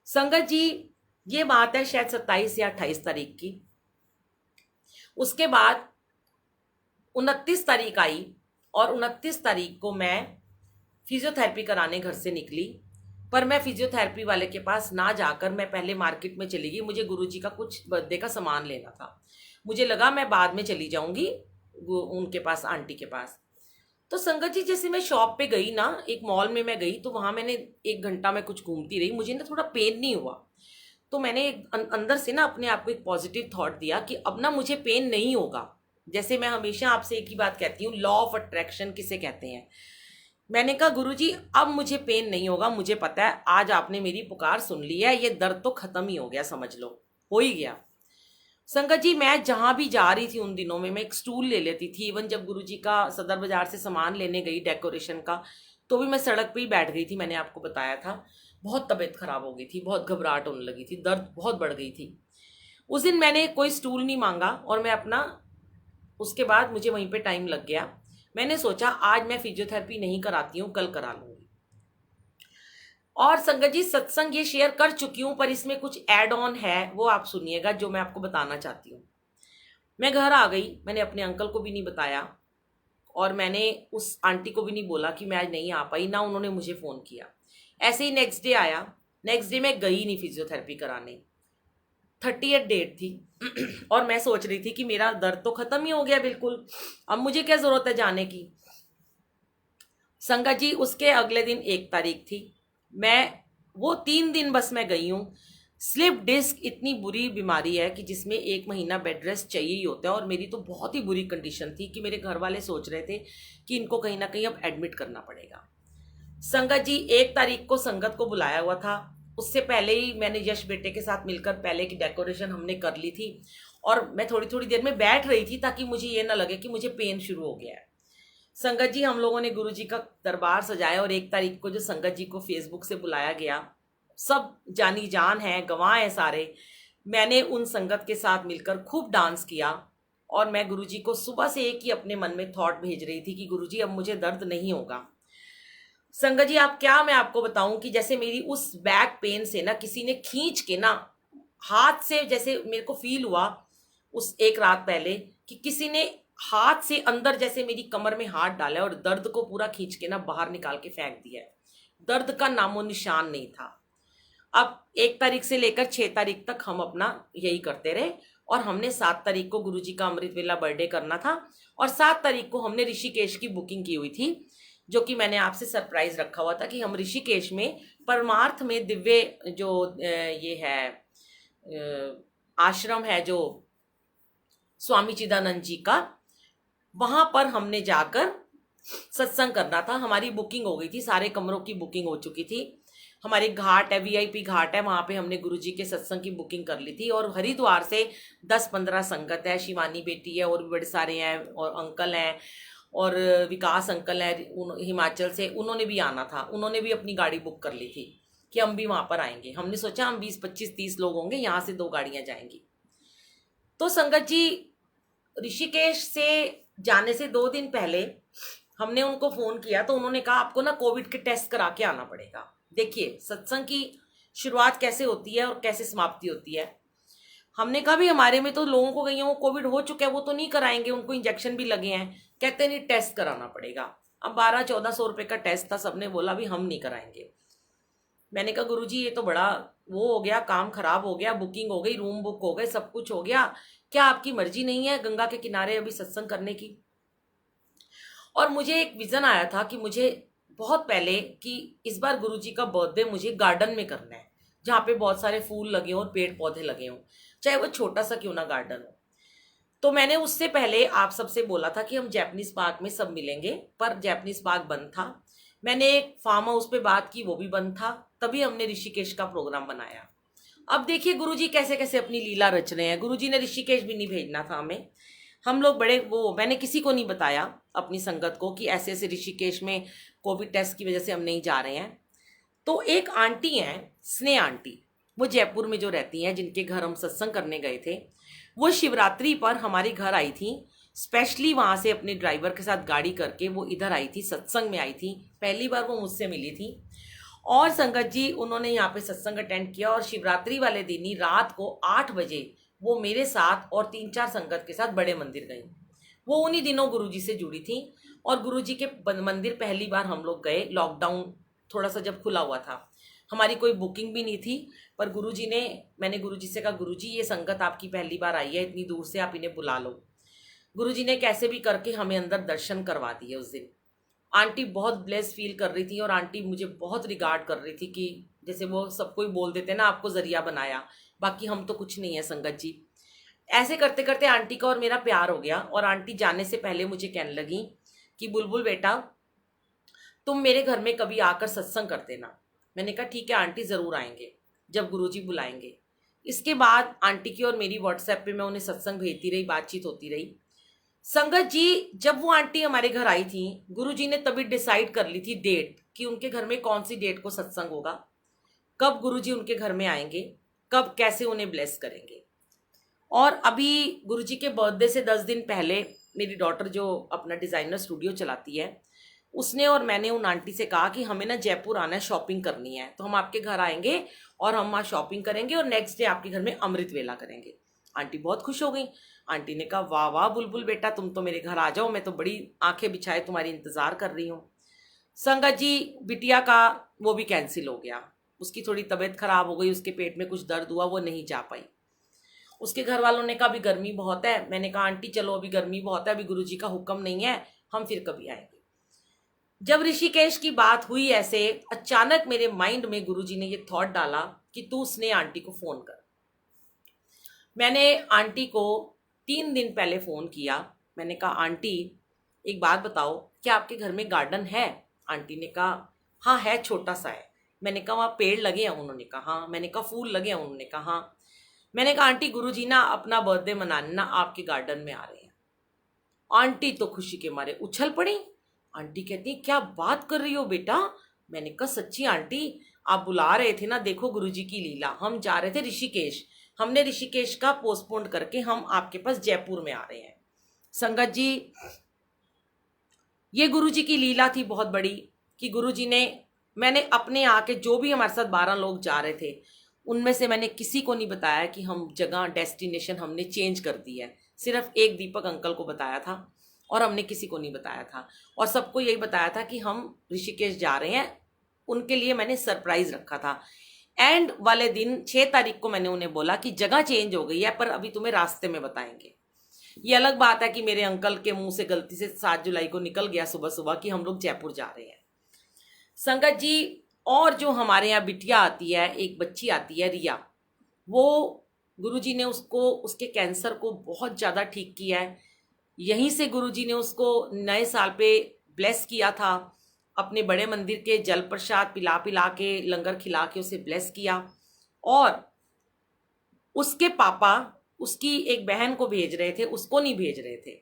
संगत जी, ये बात है शायद 27 या 28 तारीख की। उसके बाद 29 तारीख आई, और 29 तारीख को मैं फिजियोथेरेपी कराने घर से निकली। पर मैं फिजियोथेरेपी वाले के पास ना जाकर मैं पहले मार्केट में चली गई। मुझे गुरुजी का कुछ बर्थडे का सामान लेना था। मुझे लगा मैं बाद में चली जाऊंगी उनके पास, आंटी के पास। तो संगत जी जैसे मैं शॉप पे गई ना, एक मॉल में मैं गई, तो वहां मैंने 1 घंटा मैं कुछ घूमती रही, मुझे ना थोड़ा पेन नहीं हुआ। तो मैंने अंदर से ना अपने आप को एक पॉजिटिव थॉट दिया कि अब ना मुझे पेन नहीं होगा। जैसे मैं हमेशा आपसे एक ही बात कहती हूँ, लॉ ऑफ अट्रैक्शन किसे कहते हैं। मैंने कहा गुरुजी अब मुझे पेन नहीं होगा, मुझे पता है आज आपने मेरी पुकार सुन ली है, ये दर्द तो खत्म ही हो गया, समझ लो हो ही गया। संगत जी मैं जहां भी जा रही थी उन दिनों में मैं एक स्टूल ले लेती थी। इवन जब गुरुजी का सदर बाजार से सामान लेने गई डेकोरेशन का, तो भी मैं सड़क पे ही बैठ गई थी। मैंने आपको बताया था बहुत तबीयत खराब हो गई थी, बहुत घबराहट होने लगी थी, दर्द बहुत बढ़ गई थी। उस दिन मैंने कोई स्टूल नहीं मांगा और मैं अपना, उसके बाद मुझे वहीं पे टाइम लग गया। मैंने सोचा आज मैं फिजियोथेरेपी नहीं कराती हूँ, कल करा लूंगी। और संगत जी सत्संग ये शेयर कर चुकी हूँ, पर इसमें कुछ ऐड ऑन है, वो आप सुनिएगा जो मैं आपको बताना चाहती हूँ। मैं घर आ गई, मैंने अपने अंकल को भी नहीं बताया और मैंने उस आंटी को भी नहीं बोला कि मैं आज नहीं आ पाई, ना उन्होंने मुझे फ़ोन किया। ऐसे ही नेक्स्ट डे आया, नेक्स्ट डे मैं गई नहीं फिजियोथेरेपी कराने। 30th डेट थी और मैं सोच रही थी कि मेरा दर्द तो खत्म ही हो गया बिल्कुल, अब मुझे क्या जरूरत है जाने की। संगत जी उसके अगले दिन 1 तारीख थी। मैं वो 3 दिन बस मैं गई हूँ। स्लिप डिस्क इतनी बुरी बीमारी है कि जिसमें 1 महीना बेड रेस्ट चाहिए ही होता है, और मेरी तो बहुत ही बुरी कंडीशन थी कि मेरे घर वाले सोच रहे थे कि इनको कहीं ना कहीं अब एडमिट करना पड़ेगा। संगत जी 1 तारीख को संगत को बुलाया हुआ था, उससे पहले ही मैंने यश बेटे के साथ मिलकर पहले की डेकोरेशन हमने कर ली थी, और मैं थोड़ी थोड़ी देर में बैठ रही थी ताकि मुझे ये ना लगे कि मुझे पेन शुरू हो गया है। संगत जी हम लोगों ने गुरुजी का दरबार सजाया, और 1 तारीख को जो संगत जी को फेसबुक से बुलाया गया, सब जानी जान है, गवाह है सारे, मैंने उन संगत के साथ मिलकर खूब डांस किया। और मैं गुरुजी को सुबह से एक ही अपने मन में थॉट भेज रही थी कि गुरुजी अब मुझे दर्द नहीं होगा। संगत जी आप क्या मैं आपको बताऊं कि जैसे मेरी उस बैक पेन से ना किसी ने खींच के ना हाथ से, जैसे मेरे को फील हुआ उस एक रात पहले कि किसी ने हाथ से अंदर जैसे मेरी कमर में हाथ डाला और दर्द को पूरा खींच के ना बाहर निकाल के फेंक दिया है। दर्द का नामो निशान नहीं था। अब 1 तारीख से लेकर 6 तारीख तक हम अपना यही करते रहे, और हमने 7 तारीख को गुरुजी का अमृत वेला बर्थडे करना था, और 7 तारीख को हमने ऋषिकेश की बुकिंग की हुई थी, जो कि मैंने आपसे सरप्राइज रखा हुआ था कि हम ऋषिकेश में परमार्थ में दिव्य जो ये है आश्रम है जो स्वामी चिदानंद जी का, वहां पर हमने जाकर सत्संग करना था। हमारी बुकिंग हो गई थी, सारे कमरों की बुकिंग हो चुकी थी। हमारे घाट है, वीआईपी घाट है, वहां पे हमने गुरुजी के सत्संग की बुकिंग कर ली थी। और हरिद्वार से 10-15 संगत है, शिवानी बेटी है और भी बड़े सारे हैं, और अंकल हैं, और विकास अंकल है हिमाचल से, उन्होंने भी आना था, उन्होंने भी अपनी गाड़ी बुक कर ली थी कि हम भी वहां पर आएंगे। हमने सोचा हम 20-25-30 लोग होंगे, यहाँ से 2 गाड़ियां जाएंगी। तो संगत जी ऋषिकेश से जाने से 2 दिन पहले हमने उनको फोन किया, तो उन्होंने कहा आपको ना कोविड के टेस्ट करा के आना पड़ेगा। देखिए सत्संग की शुरुआत कैसे होती है और कैसे समाप्ति होती है। हमने कहा भी हमारे में तो लोगों को कईयों को कोविड हो चुका है, वो तो नहीं कराएंगे, उनको इंजेक्शन भी लगे हैं। कहते नहीं टेस्ट कराना पड़ेगा। अब 1200-1400 रुपए का टेस्ट था, सबने बोला भी हम नहीं कराएंगे। मैंने कहा गुरुजी ये तो बड़ा वो हो गया, काम खराब हो गया, बुकिंग हो गई, रूम बुक हो गए, सब कुछ हो गया, क्या आपकी मर्जी नहीं है गंगा के किनारे अभी सत्संग करने की। और मुझे एक विजन आया था कि मुझे बहुत पहले कि इस बार गुरुजी का बर्थडे मुझे गार्डन में करना है, जहाँ पे बहुत सारे फूल लगे हों और पेड़ पौधे लगे हों, चाहे वो छोटा सा क्यों ना गार्डन हो। तो मैंने उससे पहले आप सबसे बोला था कि हम जैपनीज पार्क में सब मिलेंगे, पर जैपनीज पार्क बंद था। मैंने एक फार्म हाउस पे बात की, वो भी बंद था। तभी हमने ऋषिकेश का प्रोग्राम बनाया। अब देखिए गुरुजी कैसे कैसे अपनी लीला रच रहे हैं। गुरुजी ने ऋषिकेश भी नहीं भेजना था हमें, हम लोग बड़े वो, मैंने किसी को नहीं बताया अपनी संगत को कि ऐसे ऐसे ऋषिकेश में कोविड टेस्ट की वजह से हम नहीं जा रहे हैं। तो एक आंटी हैं, स्नेह आंटी, वो जयपुर में जो रहती हैं, जिनके घर हम सत्संग करने गए थे, वो शिवरात्रि पर हमारे घर आई थी। स्पेशली वहाँ से अपने ड्राइवर के साथ गाड़ी करके वो इधर आई थी, सत्संग में आई थी। पहली बार वो मुझसे मिली थी। और संगत जी उन्होंने यहाँ पे सत्संग अटेंड किया, और शिवरात्रि वाले दिन ही रात को 8 बजे वो मेरे साथ और 3-4 संगत के साथ बड़े मंदिर गई। वो उन्हीं दिनों गुरुजी से जुड़ी थी, और गुरुजी के मंदिर पहली बार हम लोग गए, लॉकडाउन थोड़ा सा जब खुला हुआ था। हमारी कोई बुकिंग भी नहीं थी, पर मैंने गुरुजी से कहा, गुरुजी ये संगत आपकी पहली बार आई है, इतनी दूर से आप इन्हें बुला लो। गुरुजी ने कैसे भी करके हमें अंदर दर्शन करवा दिए उस दिन। आंटी बहुत ब्लेस फील कर रही थी और आंटी मुझे बहुत रिगार्ड कर रही थी कि जैसे वो सबको ही बोल देते ना, आपको जरिया बनाया, बाकी हम तो कुछ नहीं है संगत जी। ऐसे करते करते आंटी का और मेरा प्यार हो गया और आंटी जाने से पहले मुझे कहने लगी कि बुलबुल बेटा, तुम मेरे घर में कभी आकर सत्संग कर देना। मैंने कहा ठीक है आंटी, ज़रूर आएंगे जब गुरुजी बुलाएंगे। इसके बाद आंटी की और मेरी व्हाट्सएप पे मैं उन्हें सत्संग भेजती रही, बातचीत होती रही। संगत जी, जब वो आंटी हमारे घर आई थी, गुरुजी ने तभी डिसाइड कर ली थी डेट कि उनके घर में कौन सी डेट को सत्संग होगा, कब गुरुजी उनके घर में आएंगे, कब कैसे उन्हें ब्लेस करेंगे। और अभी गुरुजी के बर्थडे से 10 दिन पहले मेरी डॉटर जो अपना डिज़ाइनर स्टूडियो चलाती है, उसने और मैंने उन आंटी से कहा कि हमें ना जयपुर आना है, शॉपिंग करनी है, तो हम आपके घर आएंगे और हम वहाँ शॉपिंग करेंगे और नेक्स्ट डे आपके घर में अमृत वेला करेंगे। आंटी बहुत खुश हो गई। आंटी ने कहा वाह वाह बुलबुल बेटा, तुम तो मेरे घर आ जाओ, मैं तो बड़ी आंखें बिछाए तुम्हारी इंतज़ार कर रही हूँ। संगत जी, बिटिया का वो भी कैंसिल हो गया, उसकी थोड़ी तबीयत खराब हो गई, उसके पेट में कुछ दर्द हुआ, वो नहीं जा पाई। उसके घर वालों ने कहा अभी गर्मी बहुत है। मैंने कहा आंटी चलो अभी गर्मी बहुत है, अभी गुरुजी का हुक्म नहीं है, हम फिर कभी आएंगे। जब ऋषिकेश की बात हुई, ऐसे अचानक मेरे माइंड में गुरुजी ने ये थॉट डाला कि तू स्नेह आंटी को फोन कर। मैंने आंटी को 3 दिन पहले फोन किया। मैंने कहा आंटी एक बात बताओ, क्या आपके घर में गार्डन है? आंटी ने कहा हाँ है, छोटा सा है। मैंने कहा वहाँ पेड़ लगे हैं? उन्होंने कहा हाँ। मैंने कहा फूल लगे हैं? उन्होंने कहा हाँ। मैंने कहा आंटी गुरुजी ना अपना बर्थडे मनाने ना आपके गार्डन में आ रहे हैं। आंटी तो खुशी के मारे उछल पड़ी। आंटी कहती क्या बात कर रही हो बेटा? मैंने कहा सच्ची आंटी, आप बुला रहे थे ना, देखो गुरुजी की लीला। हम जा रहे थे ऋषिकेश, हमने ऋषिकेश का पोस्टपोन करके हम आपके पास जयपुर में आ रहे हैं। संगत जी, ये गुरुजी की लीला थी बहुत बड़ी कि गुरुजी ने, मैंने अपने आके जो भी हमारे साथ 12 लोग जा रहे थे, उनमें से मैंने किसी को नहीं बताया कि हम जगह डेस्टिनेशन हमने चेंज कर दी है। सिर्फ एक दीपक अंकल को बताया था और हमने किसी को नहीं बताया था, और सबको यही बताया था कि हम ऋषिकेश जा रहे हैं। उनके लिए मैंने सरप्राइज रखा था। एंड वाले दिन 6 तारीख को मैंने उन्हें बोला कि जगह चेंज हो गई है, पर अभी तुम्हें रास्ते में बताएंगे। ये अलग बात है कि मेरे अंकल के मुंह से गलती से 7 जुलाई को निकल गया सुबह सुबह कि हम लोग जयपुर जा रहे हैं। संगत जी, और जो हमारे यहाँ बिटिया आती है, एक बच्ची आती है रिया, वो गुरुजी ने उसको, उसके कैंसर को बहुत ज़्यादा ठीक किया है। यहीं से गुरुजी ने उसको नए साल पे ब्लेस किया था, अपने बड़े मंदिर के जल प्रसाद पिला पिला के, लंगर खिला के उसे ब्लेस किया। और उसके पापा उसकी एक बहन को भेज रहे थे, उसको नहीं भेज रहे थे,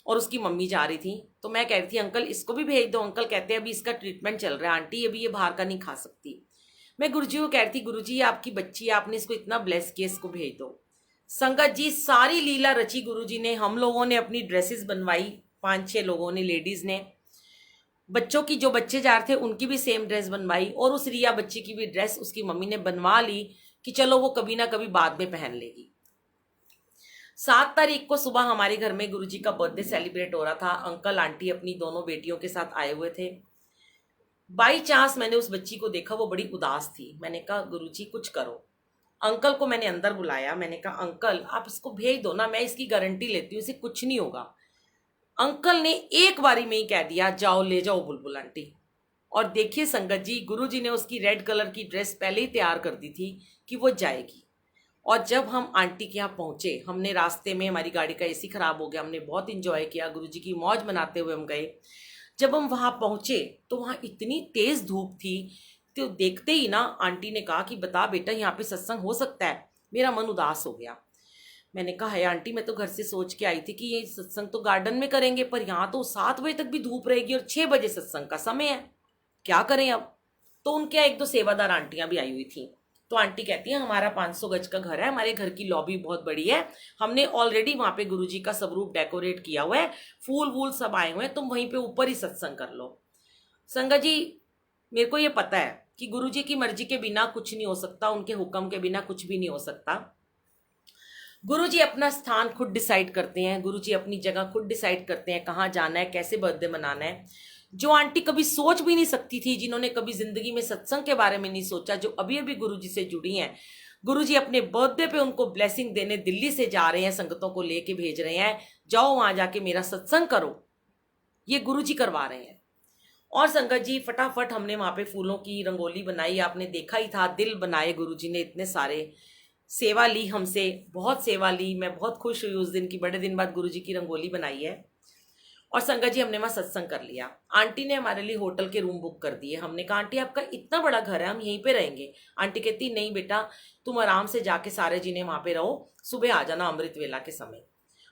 और उसकी मम्मी जा रही थी। तो मैं कह रही थी अंकल इसको भी भेज दो। अंकल कहते हैं अभी इसका ट्रीटमेंट चल रहा है आंटी, अभी ये बाहर का नहीं खा सकती। मैं गुरुजी को कह रही थी गुरुजी ये आपकी बच्ची है, आपने इसको इतना ब्लेस किया, इसको भेज दो। संगत जी, सारी लीला रची गुरुजी ने। हम लोगों ने अपनी ड्रेसेस बनवाई, 5-6 लोगों ने, लेडीज ने। बच्चों की, जो बच्चे जा रहे थे उनकी भी सेम ड्रेस बनवाई, और उस रिया बच्ची की भी ड्रेस उसकी मम्मी ने बनवा ली कि चलो वो कभी ना कभी बाद में पहन लेगी। 7 तारीख को सुबह हमारे घर में गुरुजी का बर्थडे सेलिब्रेट हो रहा था। अंकल आंटी अपनी दोनों बेटियों के साथ आए हुए थे। बाई चांस मैंने उस बच्ची को देखा, वो बड़ी उदास थी। मैंने कहा गुरुजी कुछ करो। अंकल को मैंने अंदर बुलाया, मैंने कहा अंकल आप इसको भेज दो ना, मैं इसकी गारंटी लेती हूँ, इसे कुछ नहीं होगा। अंकल ने एक बारी में ही कह दिया जाओ ले जाओ बुलबुल आंटी। और देखिए संगत जी, गुरुजी ने उसकी रेड कलर की ड्रेस पहले ही तैयार कर दी थी कि वो जाएगी। और जब हम आंटी के यहाँ पहुँचे, हमने रास्ते में, हमारी गाड़ी का एसी खराब हो गया, हमने बहुत इंजॉय किया, गुरुजी की मौज मनाते हुए हम गए। जब हम वहाँ पहुँचे तो वहाँ इतनी तेज़ धूप थी, तो देखते ही ना आंटी ने कहा कि बता बेटा यहाँ पे सत्संग हो सकता है। मेरा मन उदास हो गया। मैंने कहा है आंटी, मैं तो घर से सोच के आई थी कि ये सत्संग तो गार्डन में करेंगे, पर यहाँ तो 7 बजे तक भी धूप रहेगी और 6 बजे सत्संग का समय है, क्या करें अब। तो उनके यहाँ 1-2 सेवादार आंटियाँ भी आई हुई थी। तो आंटी कहती है हमारा 500 गज का घर है, हमारे घर की लॉबी बहुत बड़ी है, हमने ऑलरेडी वहाँ पे गुरुजी का स्वरूप डेकोरेट किया हुआ है, फूल वूल सब आए हुए हैं, तुम वहीं पे ऊपर ही सत्संग कर लो। संगत जी, मेरे को ये पता है कि गुरुजी की मर्जी के बिना कुछ नहीं हो सकता, उनके हुक्म के बिना कुछ भी नहीं हो सकता। गुरुजी अपना स्थान खुद डिसाइड करते हैं, गुरुजी अपनी जगह खुद डिसाइड करते हैं, कहाँ जाना है, कैसे बर्थडे मनाना है। जो आंटी कभी सोच भी नहीं सकती थी, जिन्होंने कभी जिंदगी में सत्संग के बारे में नहीं सोचा, जो अभी अभी गुरुजी से जुड़ी हैं, गुरुजी अपने बर्थडे पे उनको ब्लेसिंग देने दिल्ली से जा रहे हैं, संगतों को लेके भेज रहे हैं, जाओ वहां जाके मेरा सत्संग करो, ये गुरुजी करवा रहे हैं। और संगत जी फटाफट हमने वहां पे फूलों की रंगोली बनाई, आपने देखा ही था, दिल बनाए गुरुजी ने, इतने सारे सेवा ली हमसे, बहुत सेवा ली। मैं बहुत खुश हुई उस दिन की, बड़े दिन बाद गुरुजी की रंगोली बनाई है। और संगत जी हमने वहाँ सत्संग कर लिया। आंटी ने हमारे लिए होटल के रूम बुक कर दिए। हमने कहा आंटी आपका इतना बड़ा घर है, हम यहीं पे रहेंगे। आंटी कहती नहीं बेटा, तुम आराम से जाके सारे जिन्हें वहाँ पे रहो, सुबह आ जाना अमृत वेला के समय।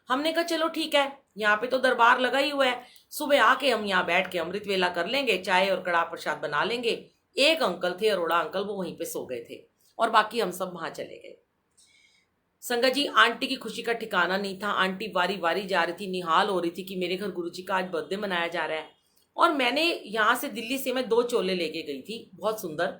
हमने कहा चलो ठीक है, यहाँ पे तो दरबार लगा ही हुआ है, सुबह आके हम यहाँ बैठ के अमृत वेला कर लेंगे, चाय और कड़ा प्रसाद बना लेंगे। एक अंकल थे, अरोड़ा अंकल, वो वहीं पे सो गए थे और बाकी हम सब वहां चले गए। संगत जी आंटी की खुशी का ठिकाना नहीं था। आंटी वारी वारी जा रही थी, निहाल हो रही थी कि मेरे घर गुरुजी का आज बर्थडे मनाया जा रहा है। और मैंने यहाँ से दिल्ली से मैं 2 चोले लेके गई थी, बहुत सुंदर।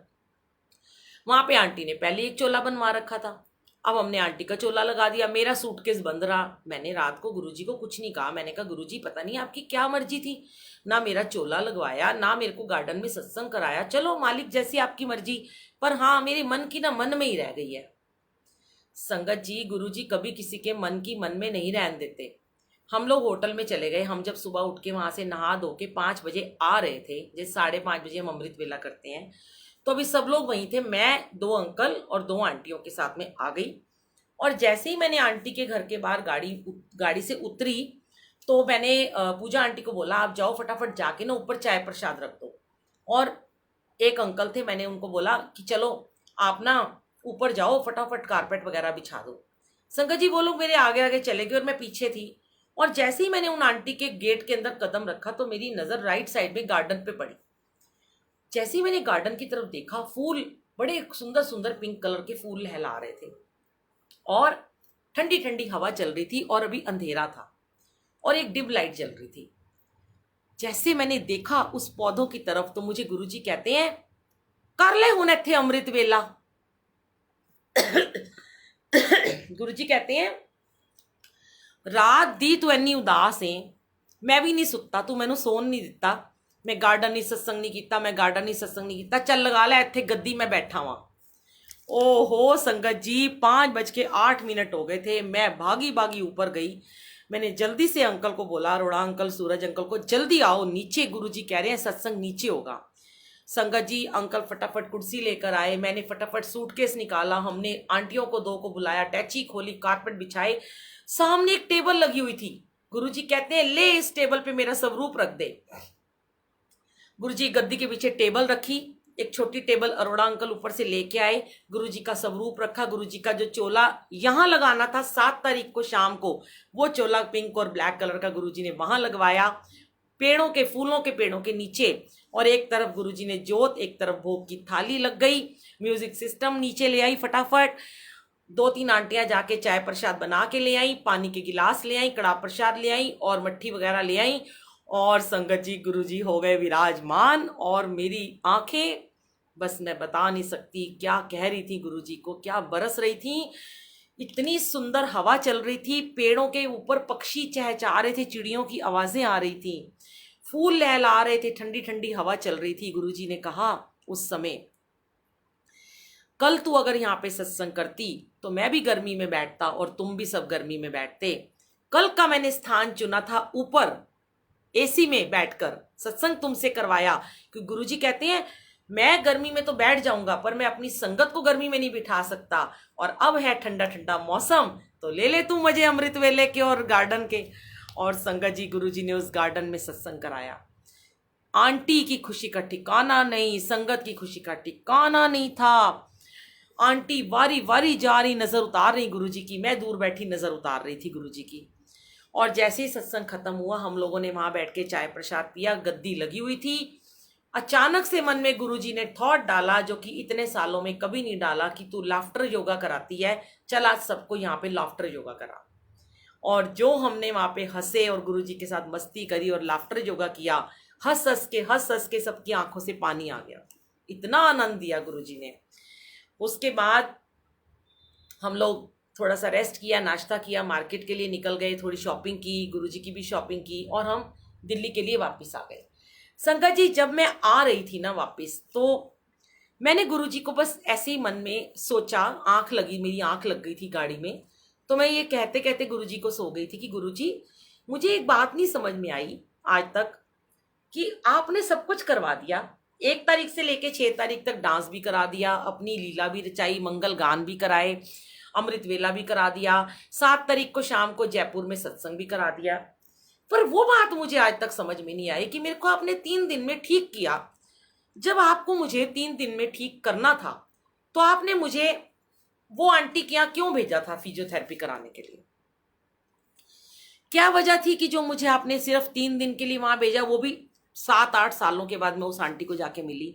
वहां पे आंटी ने पहले एक चोला बनवा रखा था, अब हमने आंटी का चोला लगा दिया। मेरा सूटकेस बंद रहा। मैंने रात को गुरुजी को कुछ नहीं कहा, मैंने कहा गुरुजी पता नहीं आपकी क्या मर्जी थी, ना मेरा चोला लगवाया, ना मेरे को गार्डन में सत्संग कराया, चलो मालिक जैसी आपकी मर्जी, पर हाँ मेरे मन की ना मन में ही रह गई है। संगत जी गुरुजी कभी किसी के मन की मन में नहीं रहने देते। हम लोग होटल में चले गए। हम जब सुबह उठ के वहां से नहा धो के 5 बजे आ रहे थे, जैसे 5:30 बजे हम अमृत वेला करते हैं, तो अभी सब लोग वहीं थे। मैं 2 अंकल और 2 आंटियों के साथ में आ गई। और जैसे ही मैंने आंटी के घर के बाहर गाड़ी से उतरी, तो मैंने पूजा आंटी को बोला आप जाओ फटाफट जाके ना ऊपर चाय प्रसाद रख दो। और एक अंकल थे, मैंने उनको बोला कि चलो आप ना ऊपर जाओ, फटाफट कारपेट वगैरह बिछा दो। संगत जी वो लोग मेरे आगे आगे चले गए और मैं पीछे थी। और जैसे ही मैंने उन आंटी के गेट के अंदर कदम रखा, तो मेरी नजर राइट साइड में गार्डन पे पड़ी। जैसे ही मैंने गार्डन की तरफ देखा, फूल, बड़े सुंदर सुंदर पिंक कलर के फूल लहला रहे थे और ठंडी ठंडी हवा चल रही थी और अभी अंधेरा था और एक डिम लाइट जल रही थी। जैसे मैंने देखा उस पौधों की तरफ, तो मुझे गुरुजी कहते हैं कर ले हुन इत्थे अमृत वेला। गुरुजी कहते हैं रात दी तू इन्नी उदास है, मैं भी नहीं सुता, तू मैनू सोन नहीं दिता, मैं गार्डन नहीं सत्संग नहीं किया, मैं गार्डन नहीं सत्संग नहीं किया, चल लगा लै इत्थे गद्दी, मैं बैठा वहां। ओहो संगत जी 5:08 हो गए थे। मैं भागी भागी ऊपर गई। मैंने जल्दी से अंकल को बोला, अरोड़ा अंकल, सूरज अंकल को, जल्दी आओ नीचे, गुरुजी कह रहे हैं सत्संग नीचे होगा। संगत जी अंकल फटाफट कुर्सी लेकर आए, मैंने फटाफट सूटकेस निकाला, हमने आंटियों को 2 को बुलाया, टैची खोली, कारपेट बिछाए, सामने एक टेबल लगी हुई थी। गुरुजी कहते हैं ले इस टेबल पे मेरा स्वरूप रख दे। गुरुजी गद्दी के पीछे टेबल रखी, एक छोटी टेबल अरोड़ा अंकल ऊपर से लेके आए, गुरुजी का स्वरूप रखा। गुरुजी का जो चोला यहां लगाना था 7 तारीख को शाम को, वो चोला पिंक और ब्लैक कलर का गुरुजी ने वहां लगवाया, पेड़ों के फूलों के पेड़ों के नीचे। और एक तरफ गुरुजी ने जोत, एक तरफ भोग की थाली लग गई, म्यूजिक सिस्टम नीचे ले आई फटाफट। 2-3 आंटियां जाके चाय प्रसाद बना के ले आई, पानी के गिलास ले आई, कड़ा प्रसाद ले आई और मट्ठी वगैरह ले आई। और संगत जी गुरुजी हो गए विराजमान और मेरी आंखें बस मैं बता नहीं सकती क्या कह रही थी गुरुजी को, क्या बरस रही थी। इतनी सुंदर हवा चल रही थी, पेड़ों के ऊपर पक्षी चहचहा रहे थे, चिड़ियों की आवाजें आ रही थी, फूल लहला रहे थे, ठंडी ठंडी हवा चल रही थी। गुरुजी ने कहा उस समय कल तू अगर यहाँ पे सत्संग करती तो मैं भी गर्मी में बैठता और तुम भी सब गर्मी में बैठते। कल का मैंने स्थान चुना था ऊपर एसी में बैठकर सत्संग तुमसे करवाया, क्योंकि गुरुजी कहते हैं मैं गर्मी में तो बैठ जाऊंगा पर मैं अपनी संगत को गर्मी में नहीं बिठा सकता। और अब है ठंडा ठंडा मौसम, तो ले ले तू मजे अमृत वेले के और गार्डन के। और संगत जी गुरुजी ने उस गार्डन में सत्संग कराया। आंटी की खुशी का ठिकाना नहीं, संगत की खुशी का ठिकाना नहीं था। आंटी वारी वारी जा रही, नजर उतार रही गुरुजी की, मैं दूर बैठी नजर उतार रही थी गुरुजी की। और जैसे ही सत्संग खत्म हुआ, हम लोगों ने वहां बैठ के चाय प्रसाद पिया, गद्दी लगी हुई थी। अचानक से मन में गुरुजी ने थॉट डाला, जो कि इतने सालों में कभी नहीं डाला, कि तू लाफ्टर योगा कराती है, चल आज सबको यहाँ पे लाफ्टर योगा करा। और जो हमने वहां पे हंसे और गुरुजी के साथ मस्ती करी और लाफ्टर योगा किया, हंस हंस के सबकी आंखों से पानी आ गया, इतना आनंद दिया गुरुजी ने। उसके बाद हम लोग थोड़ा सा रेस्ट किया, नाश्ता किया, मार्केट के लिए निकल गए, थोड़ी शॉपिंग की, गुरुजी की भी शॉपिंग की और हम दिल्ली के लिए वापस आ गए। संगत जी, जब मैं आ रही थी ना वापस, तो मैंने गुरुजी को बस ऐसे ही मन में सोचा, मेरी आंख लग गई थी गाड़ी में। तो मैं ये कहते कहते गुरुजी को सो गई थी कि गुरुजी, मुझे एक बात नहीं समझ में आई आज तक कि आपने सब कुछ करवा दिया। 1 तारीख से लेके 6 तारीख तक डांस भी करा दिया, अपनी लीला भी रचाई, मंगल गान भी कराए, अमृत वेला भी करा दिया, 7 तारीख को शाम को जयपुर में सत्संग भी करा दिया। पर वो बात मुझे आज तक समझ में नहीं आई कि मेरे को आपने 3 दिन में ठीक किया। जब आपको मुझे 3 दिन में ठीक करना था, तो आपने मुझे वो आंटी के यहाँ क्यों भेजा था फिजियोथेरेपी कराने के लिए? क्या वजह थी कि जो मुझे आपने सिर्फ 3 दिन के लिए वहां भेजा, वो भी 7-8 सालों के बाद मैं उस आंटी को जाके मिली।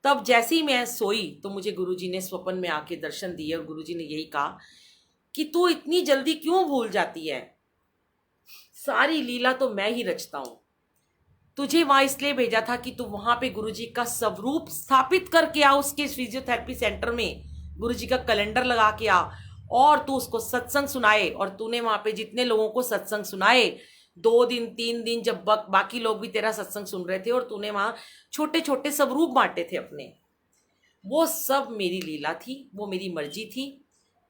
तब जैसे ही मैं सोई तो मुझे गुरुजी ने स्वप्न में आके दर्शन दिए और गुरुजी ने यही कहा कि तू इतनी जल्दी क्यों भूल जाती है, सारी लीला तो मैं ही रचता हूं। तुझे वहां इसलिए भेजा था कि तू वहां पे गुरुजी का स्वरूप स्थापित करके आ, उसके फिजियोथेरेपी सेंटर में गुरुजी का कैलेंडर लगा के आ, और तू उसको सत्संग सुनाए। और तूने वहां पे जितने लोगों को सत्संग सुनाए, 2 दिन 3 दिन, जब बाकी लोग भी तेरा सत्संग सुन रहे थे और तूने वहां छोटे छोटे स्वरूप बांटे थे अपने, वो सब मेरी लीला थी, वो मेरी मर्जी थी।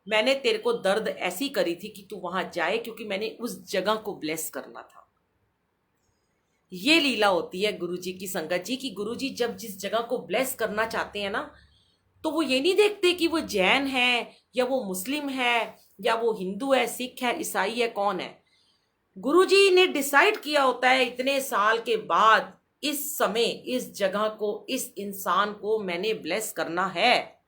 मैंने तेरे को दर्द ऐसी करी थी कि तू वहां जाए, क्योंकि मैंने उस जगह को ब्लेस करना था। ये लीला होती है गुरुजी की संगत जी, कि गुरुजी जब जिस जगह को ब्लेस करना चाहते हैं ना, तो वो ये नहीं देखते कि वो जैन है या वो मुस्लिम है या वो हिंदू है, सिख है, ईसाई है, कौन है। गुरुजी ने डिसाइड किया होता है इतने साल के बाद, इस समय इस जगह को, इस इंसान को मैंने ब्लेस करना है।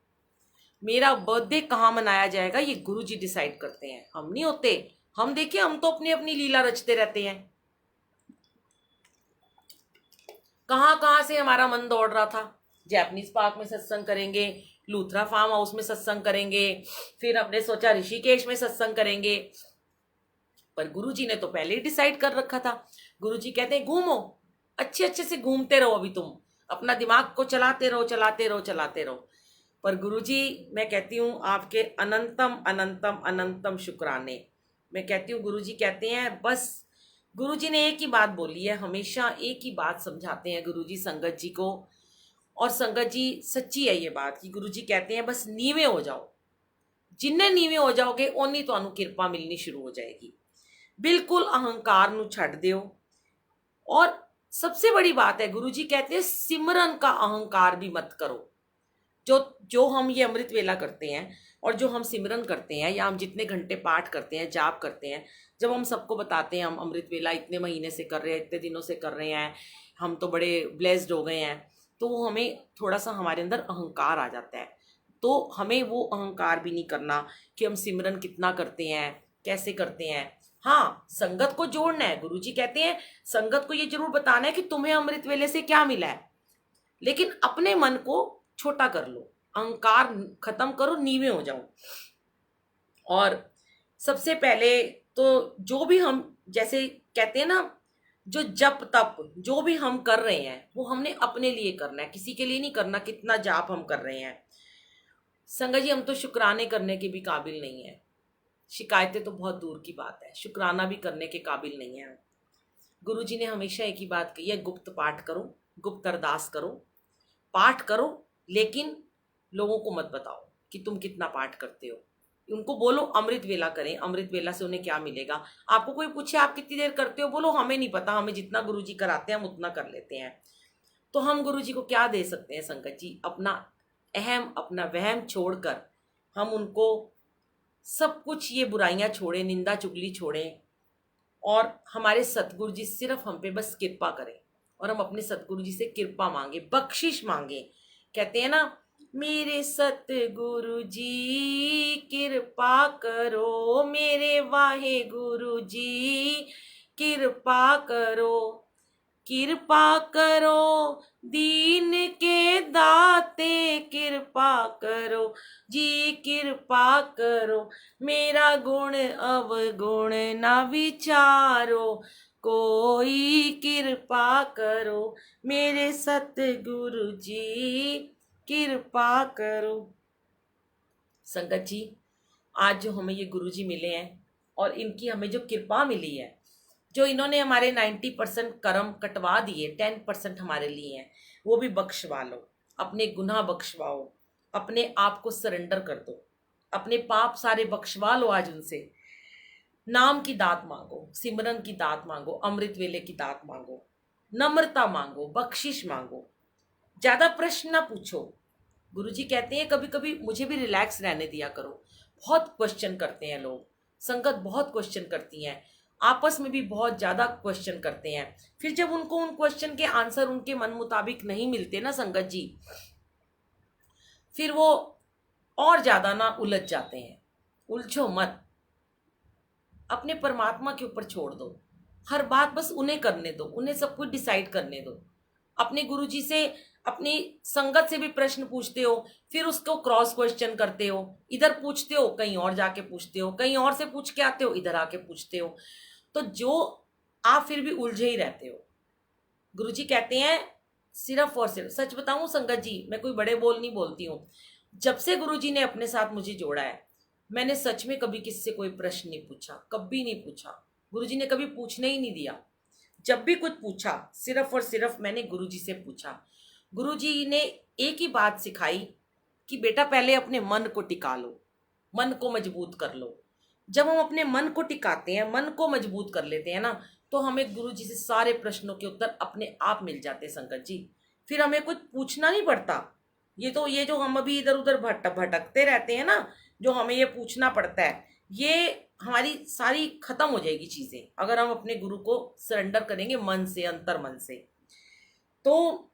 मेरा बर्थडे कहाँ मनाया जाएगा, ये गुरुजी डिसाइड करते हैं, हम नहीं होते। हम देखिए, हम तो अपनी अपनी लीला रचते रहते हैं। कहाँ कहाँ से हमारा मन दौड़ रहा था, जैपनीज पार्क में सत्संग करेंगे, लूथरा फार्म हाउस में सत्संग करेंगे, फिर हमने सोचा ऋषिकेश में सत्संग करेंगे। पर गुरुजी ने तो पहले ही डिसाइड कर रखा था। गुरुजी कहते हैं घूमो, अच्छे अच्छे से घूमते रहो, अभी तुम अपना दिमाग को चलाते रहो, चलाते रहो, चलाते रहो। पर गुरुजी, मैं कहती हूँ आपके अनंतम अनंतम अनंतम शुक्राने। मैं कहती हूँ गुरुजी कहते हैं, बस गुरुजी ने एक ही बात बोली है, हमेशा एक ही बात समझाते हैं गुरुजी संगत जी को। और संगत जी, सच्ची है ये बात कि गुरुजी कहते हैं बस नीवे हो जाओ। जिन्ने नीवे हो जाओगे ओनी तो किरपा मिलनी शुरू हो जाएगी। बिल्कुल अहंकार नु छड़ दियो। और सबसे बड़ी बात है, गुरुजी कहते हैं सिमरन का अहंकार भी मत करो। जो जो हम ये अमृत वेला करते हैं और जो हम सिमरन करते हैं, या हम जितने घंटे पाठ करते हैं, जाप करते हैं, जब हम सबको बताते हैं हम अमृत वेला इतने महीने से कर रहे हैं, इतने दिनों से कर रहे हैं, हम तो बड़े ब्लेस्ड हो गए हैं, तो वो हमें थोड़ा सा हमारे अंदर अहंकार आ जाता है। तो हमें वो अहंकार भी नहीं करना कि हम सिमरन कितना करते हैं, कैसे करते हैं। हाँ, संगत को जोड़ना है। गुरुजी कहते हैं संगत को ये जरूर बताना है कि तुम्हें अमृत वेले से क्या मिला है, लेकिन अपने मन को छोटा कर लो, अहंकार खत्म करो, नीवे हो जाओ। और सबसे पहले तो जो भी हम, जैसे कहते हैं ना, जो जप तप जो भी हम कर रहे हैं वो हमने अपने लिए करना है, किसी के लिए नहीं करना। कितना जाप हम कर रहे हैं संगत जी, हम तो शुक्राने करने के भी काबिल नहीं है। शिकायतें तो बहुत दूर की बात है, शुक्राना भी करने के काबिल नहीं है। गुरुजी ने हमेशा एक ही बात कही है, गुप्त पाठ करो, गुप्त अरदास करो, पाठ करो, लेकिन लोगों को मत बताओ कि तुम कितना पाठ करते हो। उनको बोलो अमृत वेला करें, अमृत वेला से उन्हें क्या मिलेगा। आपको कोई पूछे आप कितनी देर करते हो, बोलो हमें नहीं पता, हमें जितना गुरुजी कराते हैं हम उतना कर लेते हैं। तो हम गुरुजी को क्या दे सकते हैं संगत जी? अपना अहम, अपना वहम छोड़कर हम उनको सब कुछ, ये बुराइयां छोड़ें, निंदा चुगली छोड़ें, और हमारे सतगुरु जी सिर्फ हम पे बस कृपा करें, और हम अपने सतगुरु जी से कृपा मांगे, बख्शिश मांगे। कहते हैं ना, मेरे सतगुरु जी कृपा करो, मेरे वाहे गुरु जी कृपा करो, कृपा करो दीन के दाते, कृपा करो जी, कृपा करो, मेरा गुण अवगुण ना विचारो, कोई कृपा करो, मेरे सतगुरु जी कृपा करो। संगत जी, आज जो हमें ये गुरु जी मिले हैं और इनकी हमें जो कृपा मिली है, जो इन्होंने हमारे 90% कर्म कटवा दिए, 10% हमारे लिए हैं, वो भी बख्शवा लो, अपने गुनाह बख्शवाओ, अपने आप को सरेंडर कर दो, अपने पाप सारे बख्शवा लो आज उनसे। नाम की दात मांगो, सिमरन की दात मांगो, अमृत वेले की दात मांगो, नम्रता मांगो, बख्शिश मांगो, ज्यादा प्रश्न ना पूछो। गुरुजी कहते हैं कभी कभी मुझे भी रिलैक्स रहने दिया करो। बहुत क्वेश्चन करते हैं लोग, संगत बहुत क्वेश्चन करती हैं, आपस में भी बहुत ज्यादा क्वेश्चन करते हैं। फिर जब उनको उन क्वेश्चन के आंसर उनके मन मुताबिक नहीं मिलते ना संगत जी, फिर वो और ज्यादा ना उलझ जाते हैं। उलझो मत, अपने परमात्मा के ऊपर छोड़ दो, हर बात बस उन्हें करने दो, उन्हें सब कुछ डिसाइड करने दो। अपने गुरुजी से, अपनी संगत से भी प्रश्न पूछते हो, फिर उसको क्रॉस क्वेश्चन करते हो, इधर पूछते हो कहीं और जाके पूछते हो, कहीं और से पूछ के आते हो इधर आके पूछते हो, तो जो आप फिर भी उलझे ही रहते हो। गुरुजी कहते हैं सिर्फ और सिर्फ, सच बताऊं संगत जी, मैं कोई बड़े बोल नहीं बोलती हूँ, जब से गुरुजी ने अपने साथ मुझे जोड़ा है, मैंने सच में कभी किसी से कोई प्रश्न नहीं पूछा, कभी नहीं पूछा। गुरुजी ने कभी पूछने ही नहीं दिया। जब भी कुछ पूछा सिर्फ और सिर्फ मैंने गुरुजी से पूछा। गुरुजी ने एक ही बात सिखाई कि बेटा पहले अपने मन को टिका लो, मन को मजबूत कर लो। जब हम अपने मन को टिकाते हैं, मन को मजबूत कर लेते हैं ना, तो हमें गुरुजी से सारे प्रश्नों के उत्तर अपने आप मिल जाते हैं संगत जी। फिर हमें कुछ पूछना नहीं पड़ता। ये जो हम अभी इधर उधर भटकते रहते हैं ना, जो हमें ये पूछना पड़ता है, ये हमारी सारी खत्म हो जाएगी चीजें अगर हम अपने गुरु को सरेंडर करेंगे मन से, अंतर मन से। तो